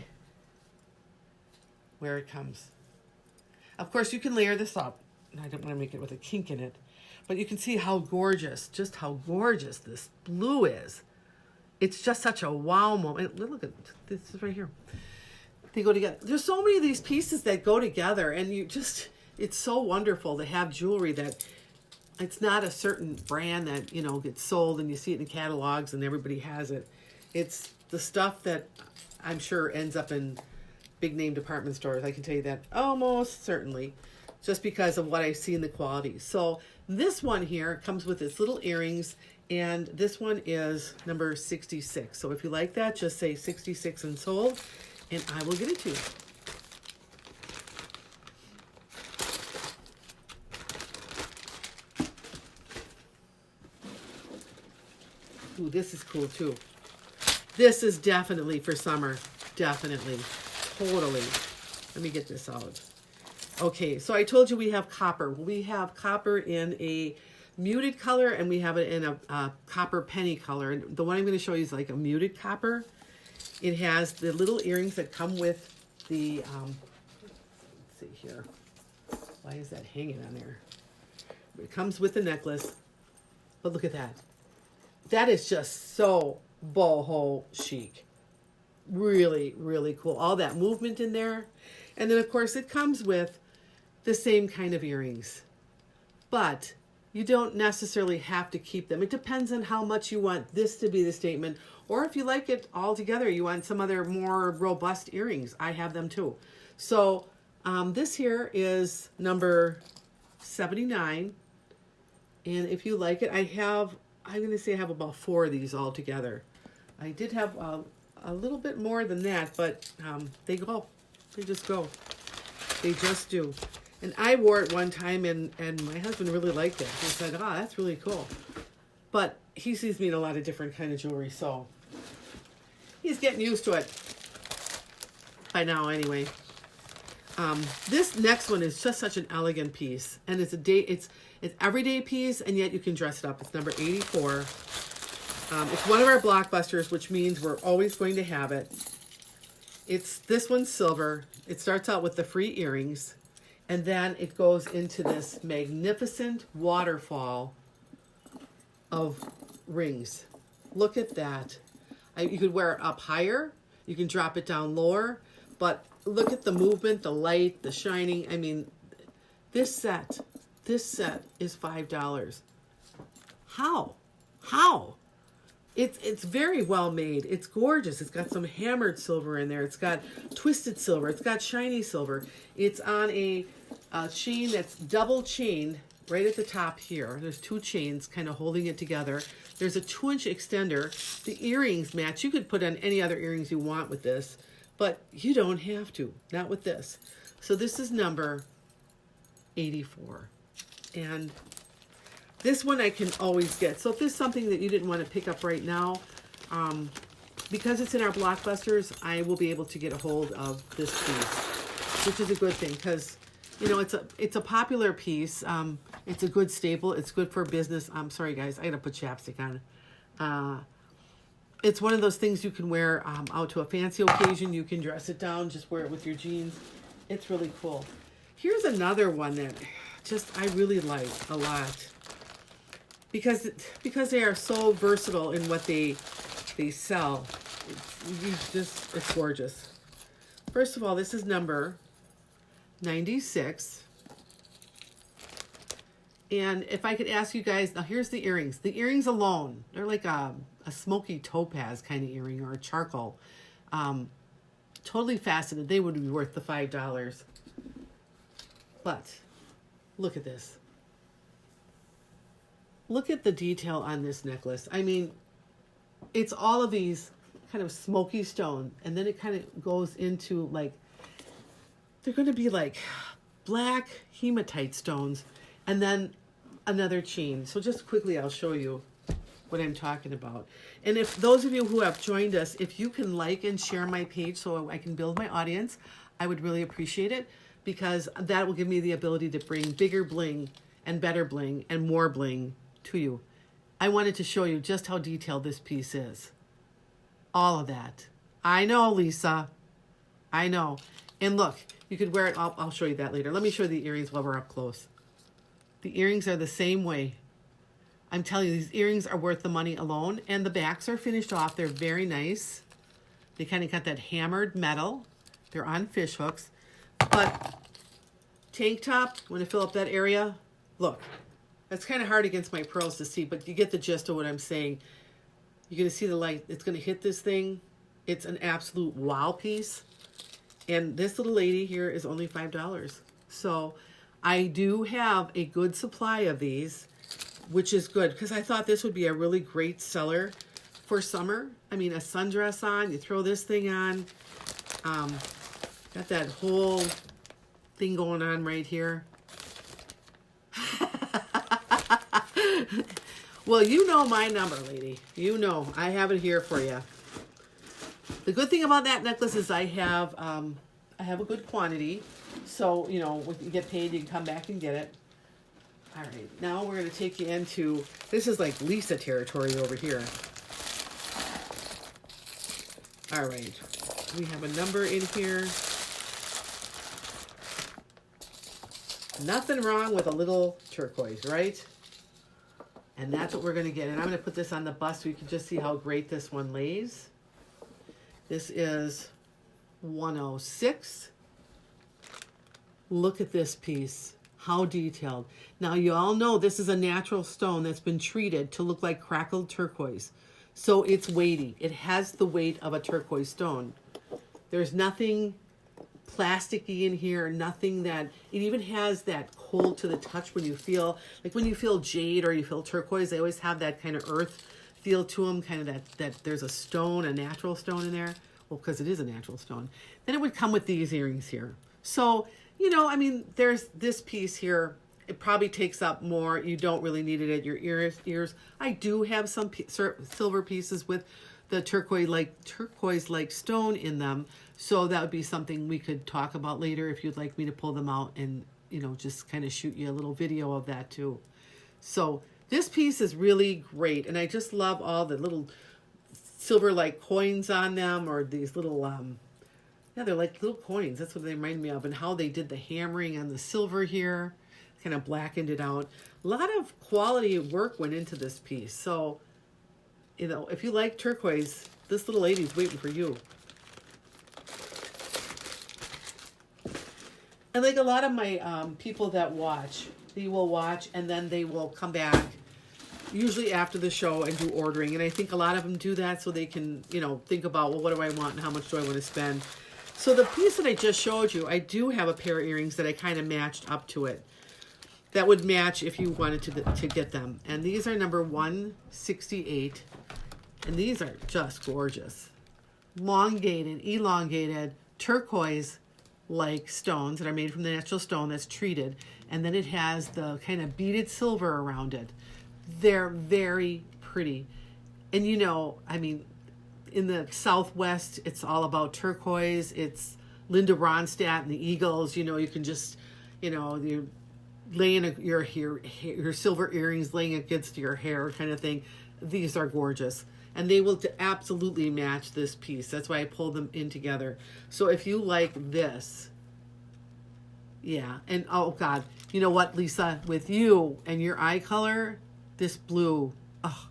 where it comes. Of course, you can layer this up. I don't want to make it with a kink in it. But you can see how gorgeous, just how gorgeous this blue is. It's just such a wow moment. Look at this right here. They go together. There's so many of these pieces that go together, and it's so wonderful to have jewelry that it's not a certain brand that, gets sold and you see it in catalogs and everybody has it. It's the stuff that I'm sure ends up in big name department stores. I can tell you that almost certainly, just because of what I see in the quality. So this one here comes with its little earrings, and this one is number 66. So if you like that, just say 66 and sold, and I will get it to you. Ooh, this is cool too. This is definitely for summer. Definitely. Totally. Let me get this out. Okay, so I told you we have copper. We have copper in a muted color, and we have it in a copper penny color. And the one I'm going to show you is like a muted copper. It has the little earrings that come with the, let's see here. Why is that hanging on there? It comes with the necklace. But look at that. That is just so boho chic. Really, really cool. All that movement in there. And then, of course, it comes with the same kind of earrings. But you don't necessarily have to keep them. It depends on how much you want this to be the statement. Or if you like it all together, you want some other more robust earrings. I have them too. So this here is number 79. And if you like it, I'm going to say I have about 4 of these all together. I did have a little bit more than that, but they go. They just go. They just do. And I wore it one time, and my husband really liked it. He said, oh, that's really cool. But he sees me in a lot of different kind of jewelry, so he's getting used to it by now anyway. This next one is just such an elegant piece, and it's it's everyday piece, and yet you can dress it up. It's number 84. It's one of our blockbusters, which means we're always going to have it. This one's silver. It starts out with the free earrings, and then it goes into this magnificent waterfall of rings. Look at that. You could wear it up higher. You can drop it down lower, but look at the movement, the light, the shining. I mean, this set is $5. How? It's very well made. It's gorgeous. It's got some hammered silver in there. It's got twisted silver. It's got shiny silver. It's on a chain that's double chained right at the top here. There's 2 chains kind of holding it together. There's a 2-inch extender. The earrings match. You could put on any other earrings you want with this, but you don't have to. Not with this. So this is number 84. And this one I can always get. So if there's something that you didn't want to pick up right now, because it's in our blockbusters, I will be able to get a hold of this piece, which is a good thing because, it's a popular piece. It's a good staple. It's good for business. I'm sorry, guys. I got to put chapstick on. It's one of those things you can wear out to a fancy occasion. You can dress it down, just wear it with your jeans. It's really cool. Here's another one that I really like a lot. Because they are so versatile in what they sell. It's gorgeous. First of all, this is number 96. And if I could ask you guys, now here's the earrings. The earrings alone, they're like a smoky topaz kind of earring or a charcoal. Totally faceted. They would be worth the $5. But look at this. Look at the detail on this necklace. I mean, it's all of these kind of smoky stone. And then it kind of goes into like, they're going to be like black hematite stones. And then another chain. So just quickly, I'll show you what I'm talking about. And if those of you who have joined us, if you can like and share my page so I can build my audience, I would really appreciate it, because that will give me the ability to bring bigger bling and better bling and more bling to you. I wanted to show you just how detailed this piece is. All of that. I know, Lisa. I know. And look, you could wear it. I'll show you that later. Let me show you the earrings while we're up close. The earrings are the same way. I'm telling you, these earrings are worth the money alone. And the backs are finished off. They're very nice. They kind of got that hammered metal. They're on fish hooks. But tank top, when I fill up that area, look. That's kind of hard against my pearls to see, but you get the gist of what I'm saying. You're going to see the light. It's going to hit this thing. It's an absolute wow piece. And this little lady here is only $5. So I do have a good supply of these, which is good, because I thought this would be a really great seller for summer. I mean, a sundress on, you throw this thing on. Got that whole thing going on right here. Well, you know my number, lady. You know, I have it here for you. The good thing about that necklace is I have a good quantity. So, you know, when you get paid, you can come back and get it. All right, now we're going to take you into, this is like Lisa territory over here. All right, we have a number in here. Nothing wrong with a little turquoise, right? And that's what we're going to get. And I'm going to put this on the bust so you can just see how great this one lays. This is 106. Look at this piece. How detailed. Now, you all know this is a natural stone that's been treated to look like crackled turquoise. So it's weighty. It has the weight of a turquoise stone. There's nothing plasticky in here, nothing that, it even has that cold to the touch when you feel, like when you feel jade or you feel turquoise, they always have that kind of earth feel to them, kind of that there's a stone, a natural stone in there. Well, because it is a natural stone. Then it would come with these earrings here. So, you know, I mean, there's this piece here. It probably takes up more. You don't really need it at your ears. I do have some silver pieces with the turquoise-like stone in them. So that would be something we could talk about later if you'd like me to pull them out and, you know, just kind of shoot you a little video of that too. So this piece is really great. And I just love all the little silver-like coins on them, or these little, yeah, they're like little coins. That's what they remind me of. And how they did the hammering on the silver here, kind of blackened it out. A lot of quality work went into this piece. So, you know, if you like turquoise, this little lady's waiting for you. And like a lot of my people that watch, they will watch and then they will come back, usually after the show, and do ordering. And I think a lot of them do that so they can, you know, think about, well, what do I want and how much do I want to spend? So the piece that I just showed you, I do have a pair of earrings that I kind of matched up to it. That would match if you wanted to get them. And these are number 168. And these are just gorgeous. Elongated, turquoise-like stones that are made from the natural stone that's treated. And then it has the kind of beaded silver around it. They're very pretty. And you know, I mean, in the Southwest, it's all about turquoise. It's Linda Ronstadt and the Eagles. You know, you can just, you know, you laying your silver earrings laying against your hair kind of thing. These are gorgeous. And they will absolutely match this piece. That's why I pulled them in together. So if you like this, yeah. And oh God, you know what, Lisa, with you and your eye color, this blue, oh,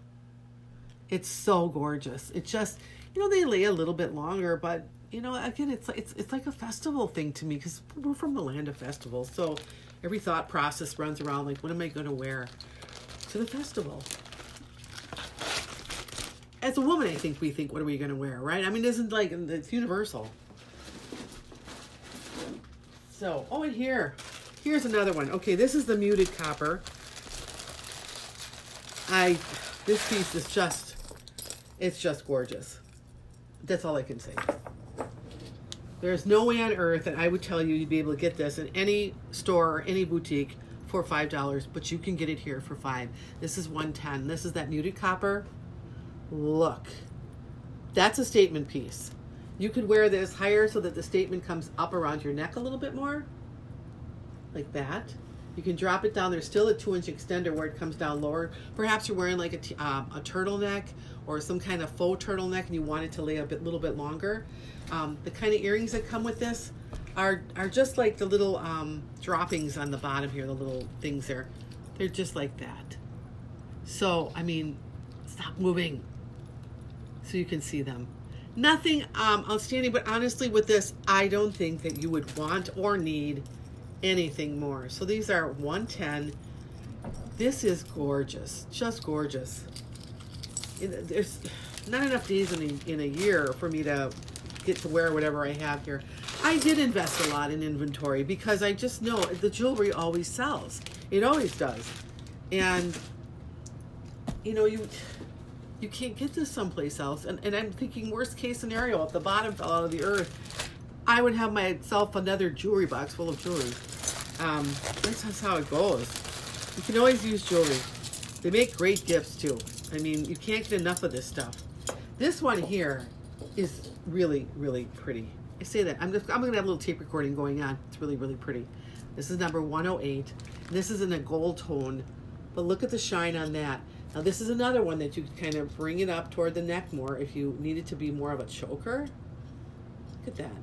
it's so gorgeous. It just, you know, they lay a little bit longer, but you know, again, it's like a festival thing to me because we're from the land of festivals. So every thought process runs around like, what am I going to wear to the festival? As a woman, I think we think, what are we going to wear, right? I mean, isn't like, it's universal. So, oh, and here's another one. Okay, this is the muted copper. This piece is it's just gorgeous. That's all I can say. There's no way on earth that I would tell you you'd be able to get this in any store or any boutique for $5, but you can get it here for $5. This is $110. This is that muted copper. Look, that's a statement piece. You could wear this higher so that the statement comes up around your neck a little bit more, like that. You can drop it down. There's still a 2-inch extender where it comes down lower. Perhaps you're wearing like a turtleneck or some kind of faux turtleneck and you want it to lay a little bit longer. The kind of earrings that come with this are just like the little droppings on the bottom here, the little things there. They're just like that. So, I mean, stop moving so you can see them. Nothing outstanding, but honestly with this, I don't think that you would want or need anything more. So these are $110. This is gorgeous, just gorgeous. There's not enough days in a year for me to get to wear whatever I have here. I did invest a lot in inventory because I just know the jewelry always sells. It always does. And you know, you can't get this someplace else. And I'm thinking worst case scenario, if the bottom fell out of the earth, I would have myself another jewelry box full of jewelry. That's just how it goes. You can always use jewelry. They make great gifts too. I mean, you can't get enough of this stuff. This one here is really, really pretty. I say that. I'm gonna have a little tape recording going on. It's really, really pretty. This is number 108. This is in a gold tone, but look at the shine on that. Now this is another one that you can kind of bring it up toward the neck more if you need it to be more of a choker. Look at that.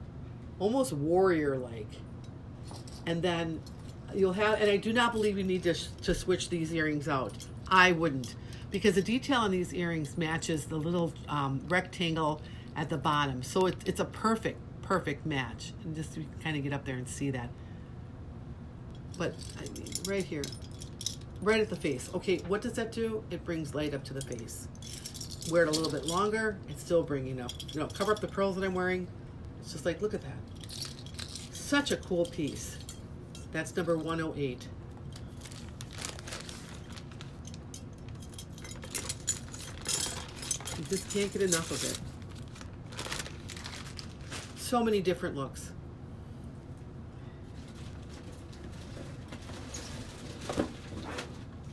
Almost warrior-like. And then you'll have, and I do not believe you need to switch these earrings out. I wouldn't, because the detail on these earrings matches the little rectangle at the bottom. So it's a perfect match. And just you can kind of get up there and see that. But I mean, right here, right at the face. Okay, what does that do? It brings light up to the face. Wear it a little bit longer, it's still bringing up, you know, cover up the pearls that I'm wearing. It's just like, look at that. Such a cool piece. That's number 108. You just can't get enough of it. So many different looks.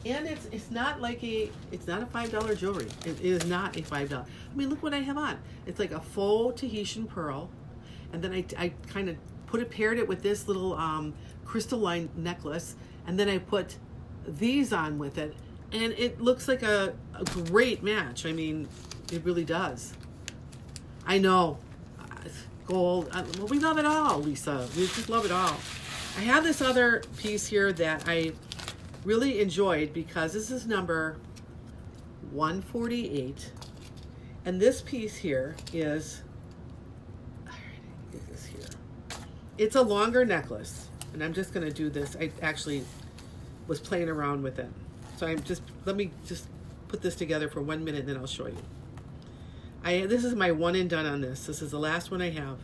And it's not like it's not a $5 jewelry. It is not a $5. I mean, look what I have on. It's like a faux Tahitian pearl, and then I kind of paired it with this little crystalline necklace, and then I put these on with it, and it looks like a great match. I mean, it really does. I know, gold. Well, we love it all, Lisa. We just love it all. I have this other piece here that I really enjoyed because this is number 148, and this piece here is, all right, get this here. It's a longer necklace, and I'm just going to do this. I actually was playing around with it, so let me just put this together for 1 minute, and then I'll show you. This is my one and done on this. This is the last one I have.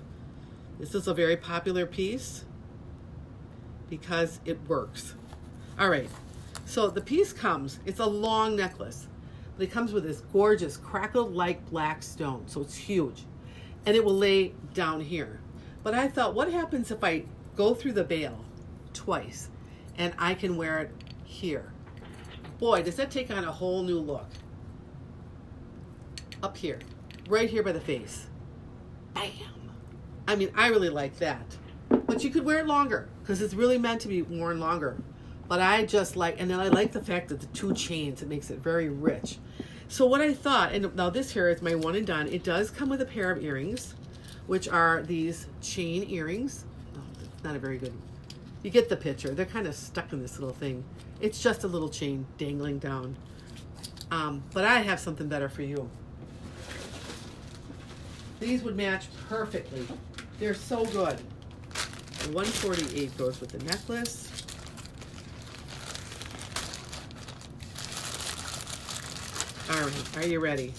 This is a very popular piece because it works. All right. So the piece comes, it's a long necklace, but it comes with this gorgeous crackled-like black stone, so it's huge. And it will lay down here. But I thought, what happens if I go through the bail twice and I can wear it here? Boy, does that take on a whole new look. Up here, right here by the face. Bam! I mean, I really like that. But you could wear it longer, because it's really meant to be worn longer. But I just like, and then I like the fact that the two chains, it makes it very rich. So what I thought, and now this here is my one and done. It does come with a pair of earrings, which are these chain earrings. Oh, it's not a very good, you get the picture. They're kind of stuck in this little thing. It's just a little chain dangling down. But I have something better for you. These would match perfectly. They're so good. The 148 goes with the necklace. All right, are you ready?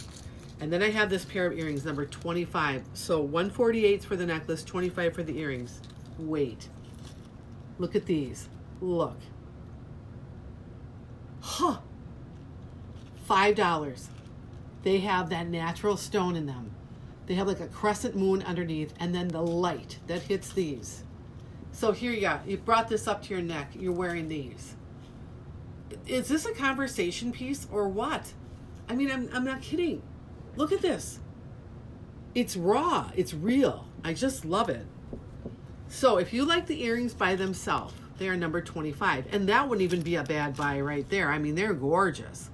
And then I have this pair of earrings, number 25. So 148 for the necklace, 25 for the earrings. Wait. Look at these. Look. Huh. $5. They have that natural stone in them. They have like a crescent moon underneath, and then the light that hits these. So here you go. You brought this up to your neck. You're wearing these. Is this a conversation piece or what? I mean, I'm not kidding. Look at this. It's raw. It's real. I just love it. So if you like the earrings by themselves, they are number 25. And that wouldn't even be a bad buy right there. I mean, they're gorgeous.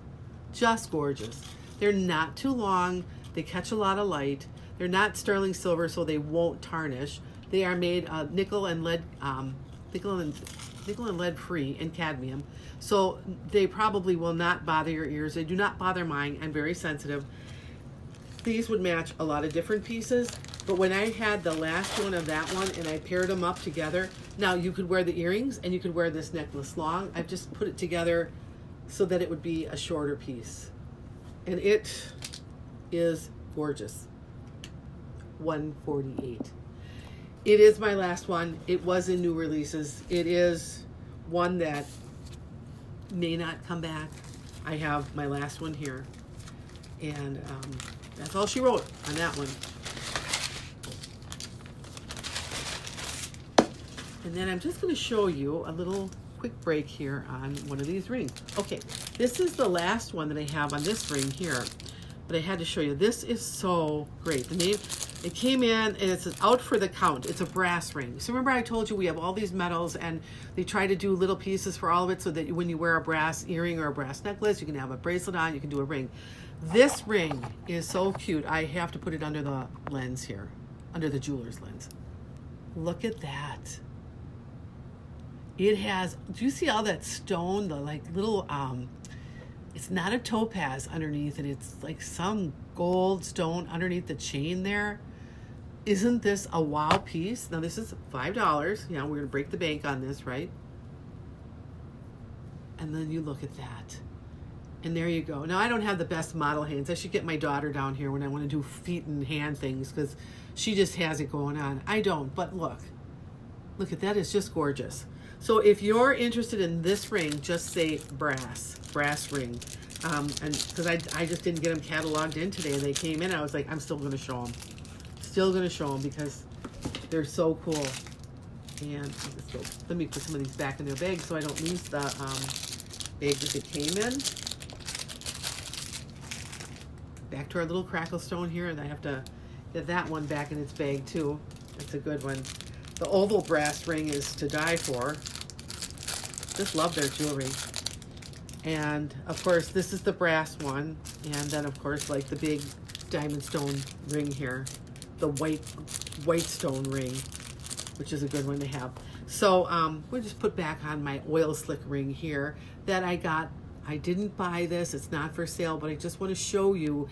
Just gorgeous. They're not too long. They catch a lot of light. They're not sterling silver, so they won't tarnish. They are made nickel and lead free and cadmium. So they probably will not bother your ears. They do not bother mine. I'm very sensitive. These would match a lot of different pieces, but when I had the last one of that one and I paired them up together, now you could wear the earrings and you could wear this necklace long. I've just put it together so that it would be a shorter piece. And it is gorgeous. 148. It is my last one. It was in new releases. It is one that may not come back. I have my last one here. And that's all she wrote on that one. And then I'm just going to show you a little quick break here on one of these rings. Okay, this is the last one that I have on this ring here. But I had to show you. This is so great. The name, it came in and it's out for the count. It's a brass ring. So remember I told you we have all these metals and they try to do little pieces for all of it so that when you wear a brass earring or a brass necklace, you can have a bracelet on, you can do a ring. This ring is so cute. I have to put it under the lens here, under the jeweler's lens. Look at that. It has, do you see all that stone, the like little, it's not a topaz underneath it. It's like some gold stone underneath the chain there. Isn't this a wow piece? Now this is $5. You know, we're gonna break the bank on this, right? And then you look at that. And there you go. Now I don't have the best model hands. I should get my daughter down here when I want to do feet and hand things because she just has it going on. I don't, but look at that. It's just gorgeous. So if you're interested in this ring, just say brass ring. And because I just didn't get them cataloged in today and they came in, I was like, I'm still going to show them. Still going to show them because they're so cool. And let me put some of these back in their bag so I don't lose the bag that they came in. Back to our little crackle stone here, and I have to get that one back in its bag too. That's a good one. The oval brass ring is to die for. Just love their jewelry. And of course, this is the brass one. And then of course, like the big diamond stone ring here, the white stone ring, which is a good one to have. So we'll just put back on my oil slick ring here that I got. I didn't buy this, it's not for sale, but I just want to show you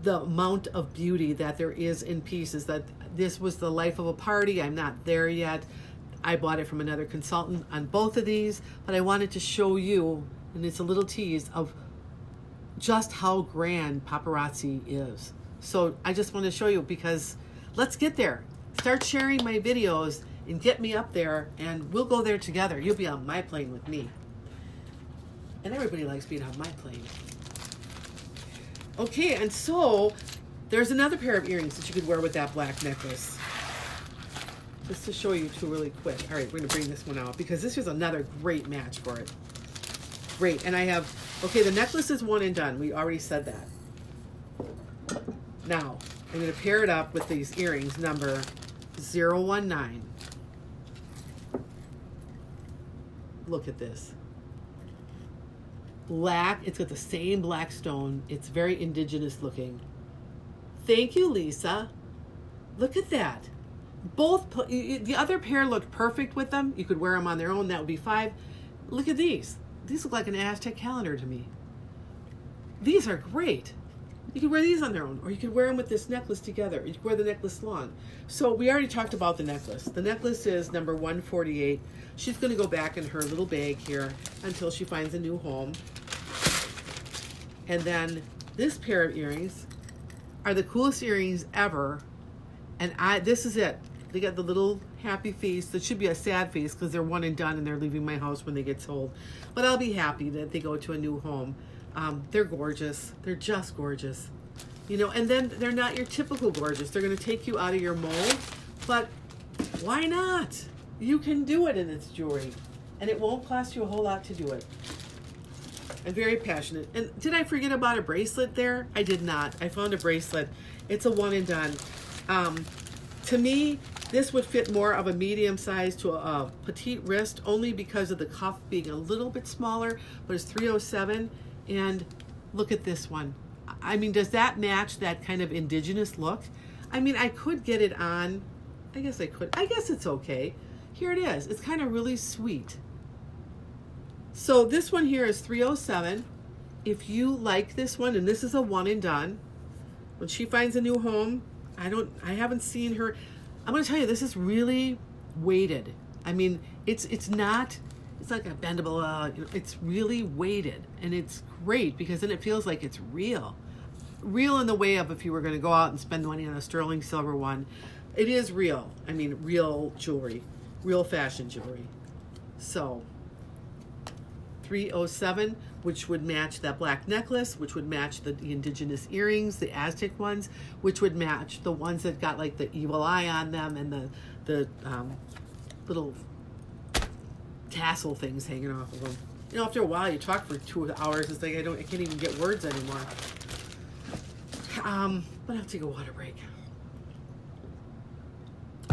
the amount of beauty that there is in pieces. That this was the life of a party. I'm not there yet. I bought it from another consultant on both of these, but I wanted to show you, and it's a little tease of just how grand Paparazzi is. So I just want to show you because let's get there. Start sharing my videos and get me up there and we'll go there together. You'll be on my plane with me. And everybody likes being on my plane. Okay, and so there's another pair of earrings that you could wear with that black necklace. Just to show you two really quick. All right, we're gonna bring this one out because this is another great match for it. Great, and I have, okay, the necklace is one and done. We already said that. Now, I'm gonna pair it up with these earrings, number 019. Look at this. Black, it's got the same black stone. It's very indigenous looking. Thank you, Lisa. Look at that. Both, the other pair looked perfect with them. You could wear them on their own, that would be $5. Look at these. These look like an Aztec calendar to me. These are great. You could wear these on their own, or you could wear them with this necklace together. You could wear the necklace long. So we already talked about the necklace. The necklace is number 148. She's going to go back in her little bag here until she finds a new home. And then This pair of earrings are the coolest earrings ever. And this is it. They got the little happy face. That should be a sad face because they're one and done and they're leaving my house when they get sold. But I'll be happy that they go to a new home. They're gorgeous. They're just gorgeous. You know, and then they're not your typical gorgeous. They're going to take you out of your mold. But why not? You can do it in this jewelry. And it won't cost you a whole lot to do it. I'm very passionate. And did I forget about a bracelet there? I did not. I found a bracelet. It's a one and done. To me, this would fit more of a medium size to a petite wrist only because of the cuff being a little bit smaller, but it's 307. And look at this one. I mean, does that match that kind of indigenous look? I mean, I could get it on. I guess I could. I guess it's okay. Here it is. It's kind of really sweet. So this one here is 307. If you like this one, and this is a one and done, when she finds a new home, I haven't seen her. I'm going to tell you, this is really weighted. I mean, it's not, it's like a bendable, it's really weighted, and it's great because then it feels like it's real. Real in the way of if you were going to go out and spend money on a sterling silver one. It is real. I mean, real jewelry, real fashion jewelry. So 307, which would match that black necklace, which would match the indigenous earrings, the Aztec ones, which would match the ones that got like the evil eye on them and the little tassel things hanging off of them. You know, after a while, you talk for 2 hours. It's like I can't even get words anymore. But I'll take a water break.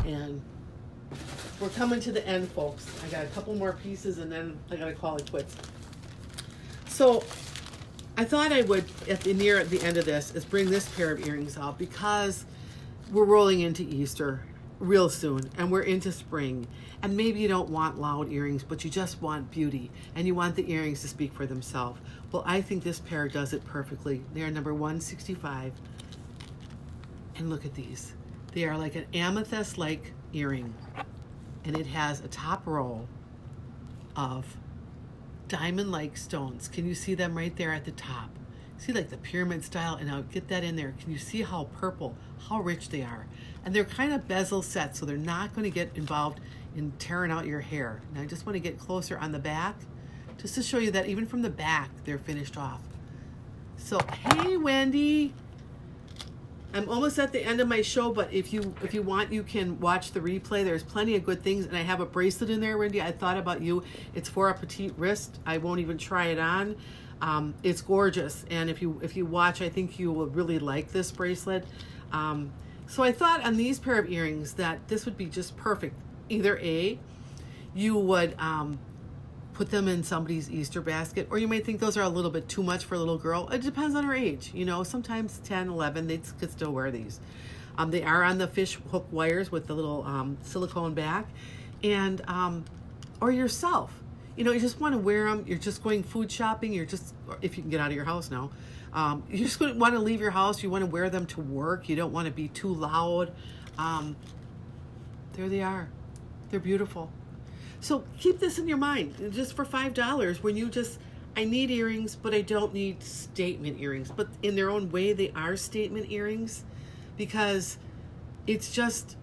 And we're coming to the end, folks. I got a couple more pieces and then I gotta call it quits. So I thought I would, near the end of this, is bring this pair of earrings out because we're rolling into Easter real soon and we're into spring. And maybe you don't want loud earrings, but you just want beauty and you want the earrings to speak for themselves. Well, I think this pair does it perfectly. They are number 165. And look at these. They are like an amethyst-like earring. And it has a top row of diamond-like stones. Can you see them right there at the top? See, like the pyramid style, and I'll get that in there. Can you see how purple, how rich they are? And they're kind of bezel set, so they're not going to get involved in tearing out your hair. And I just want to get closer on the back, just to show you that even from the back, they're finished off. So, hey, Wendy. I'm almost at the end of my show, but if you want, you can watch the replay. There's plenty of good things, and I have a bracelet in there, Wendy. I thought about you. It's for a petite wrist. I won't even try it on. It's gorgeous, and if you watch, I think you will really like this bracelet. So I thought on these pair of earrings that this would be just perfect. Either A, you would put them in somebody's Easter basket, or you might think those are a little bit too much for a little girl. It depends on her age. You know, sometimes 10, 11, they could still wear these. They are on the fish hook wires with the little silicone back, and or yourself. You know, you just want to wear them. You're just going food shopping. You're just, if you can get out of your house now, you just want to leave your house. You want to wear them to work. You don't want to be too loud. There they are. They're beautiful. So keep this in your mind, just for $5 when you just, I need earrings, but I don't need statement earrings. But in their own way, they are statement earrings because it's just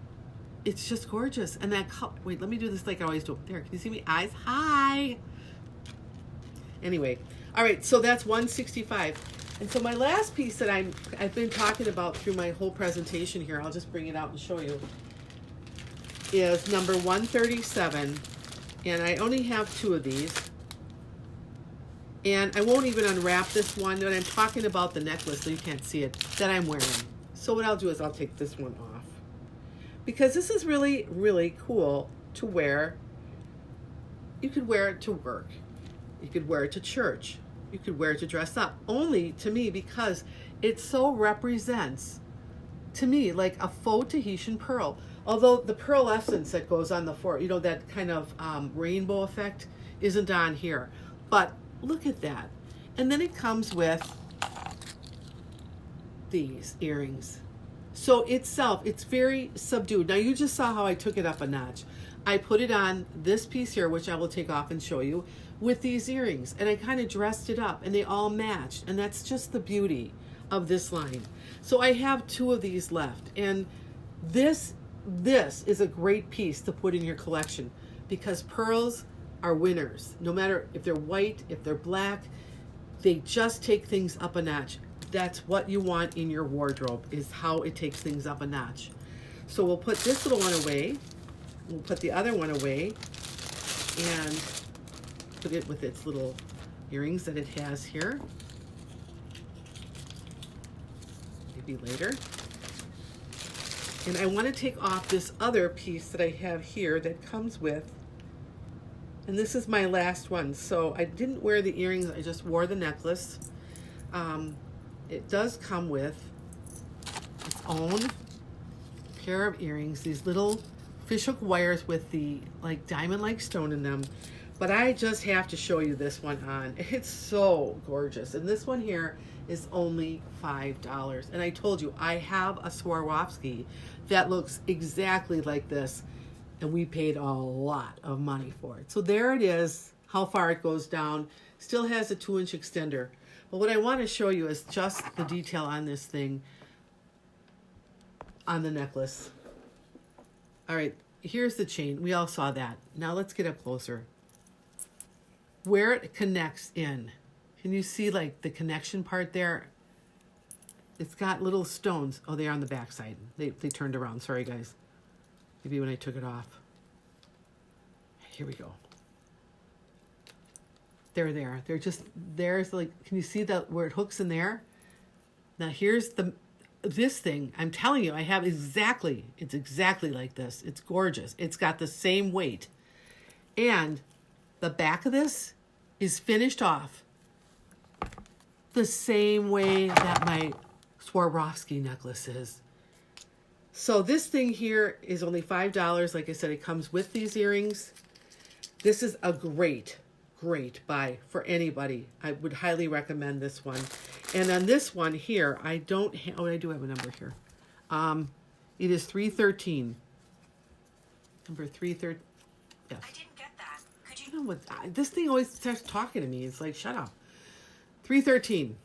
gorgeous. And that, wait, let me do this like I always do. There, can you see me? Eyes, hi. Anyway, all right, so that's 165. And so my last piece that I've been talking about through my whole presentation here, I'll just bring it out and show you, is number 137. And I only have 2 of these. And I won't even unwrap this one, but I'm talking about the necklace so you can't see it, that I'm wearing. So what I'll do is I'll take this one off. Because this is really, really cool to wear. You could wear it to work. You could wear it to church. You could wear it to dress up. Only to me because it so represents, to me, like a faux Tahitian pearl. Although the pearlescence that goes on the floor, you know, that kind of rainbow effect isn't on here. But look at that. And then it comes with these earrings. So itself, it's very subdued. Now you just saw how I took it up a notch. I put it on this piece here, which I will take off and show you, with these earrings. And I kind of dressed it up and they all matched. And that's just the beauty of this line. So I have 2 of these left, and this is a great piece to put in your collection because pearls are winners. No matter if they're white, if they're black, they just take things up a notch. That's what you want in your wardrobe, is how it takes things up a notch. So we'll put this little one away. We'll put the other one away and put it with its little earrings that it has here. Maybe later. And I want to take off this other piece that I have here that comes with, and this is my last one. So I didn't wear the earrings, I just wore the necklace. It does come with its own pair of earrings, these little fishhook wires with the like diamond-like stone in them. But I just have to show you this one on. It's so gorgeous. And this one here is only $5. And I told you, I have a Swarovski that looks exactly like this. And we paid a lot of money for it. So there it is, how far it goes down. Still has a 2-inch extender. But what I want to show you is just the detail on this thing, on the necklace. All right, here's the chain. We all saw that. Now let's get up closer. Where it connects in. Can you see like the connection part there? It's got little stones. Oh, they are on the back side. They turned around. Sorry, guys. Maybe when I took it off. Here we go. They're there. They're just, there's like, can you see that where it hooks in there? Now here's this thing. I'm telling you, I have exactly, it's exactly like this. It's gorgeous. It's got the same weight. And the back of this is finished off the same way that my Swarovski necklace is. So this thing here is only $5. Like I said, it comes with these earrings. This is a great buy for anybody. I would highly recommend this one. And on this one here, I don't have, oh, I do have a number here. It is 313. Number 313. Yes. I didn't get that. Could you? You know what? This thing always starts talking to me. It's like, shut up. 313.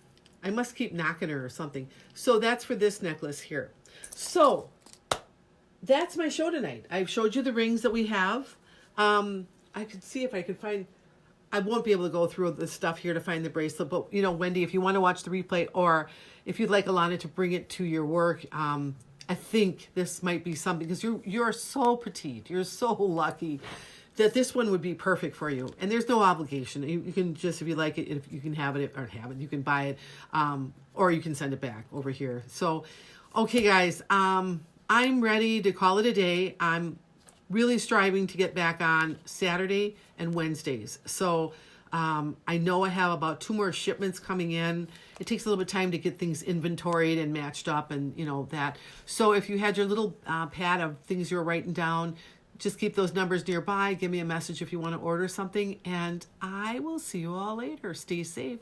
I must keep knocking her or something. So that's for this necklace here. So that's my show tonight. I've showed you the rings that we have. I could see if I could find, I won't be able to go through the stuff here to find the bracelet, but you know, Wendy, if you want to watch the replay, or if you'd like Alana to bring it to your work, I think this might be something, because you're so petite, you're so lucky that this one would be perfect for you. And there's no obligation. You can just, if you like it, if you can have it, you can buy it, or you can send it back over here. So, okay guys, I'm ready to call it a day. I'm really striving to get back on Saturday and Wednesdays. So I know I have about 2 more shipments coming in. It takes a little bit of time to get things inventoried and matched up and you know that. So if you had your little pad of things you're writing down, just keep those numbers nearby. Give me a message if you want to order something, and I will see you all later. Stay safe.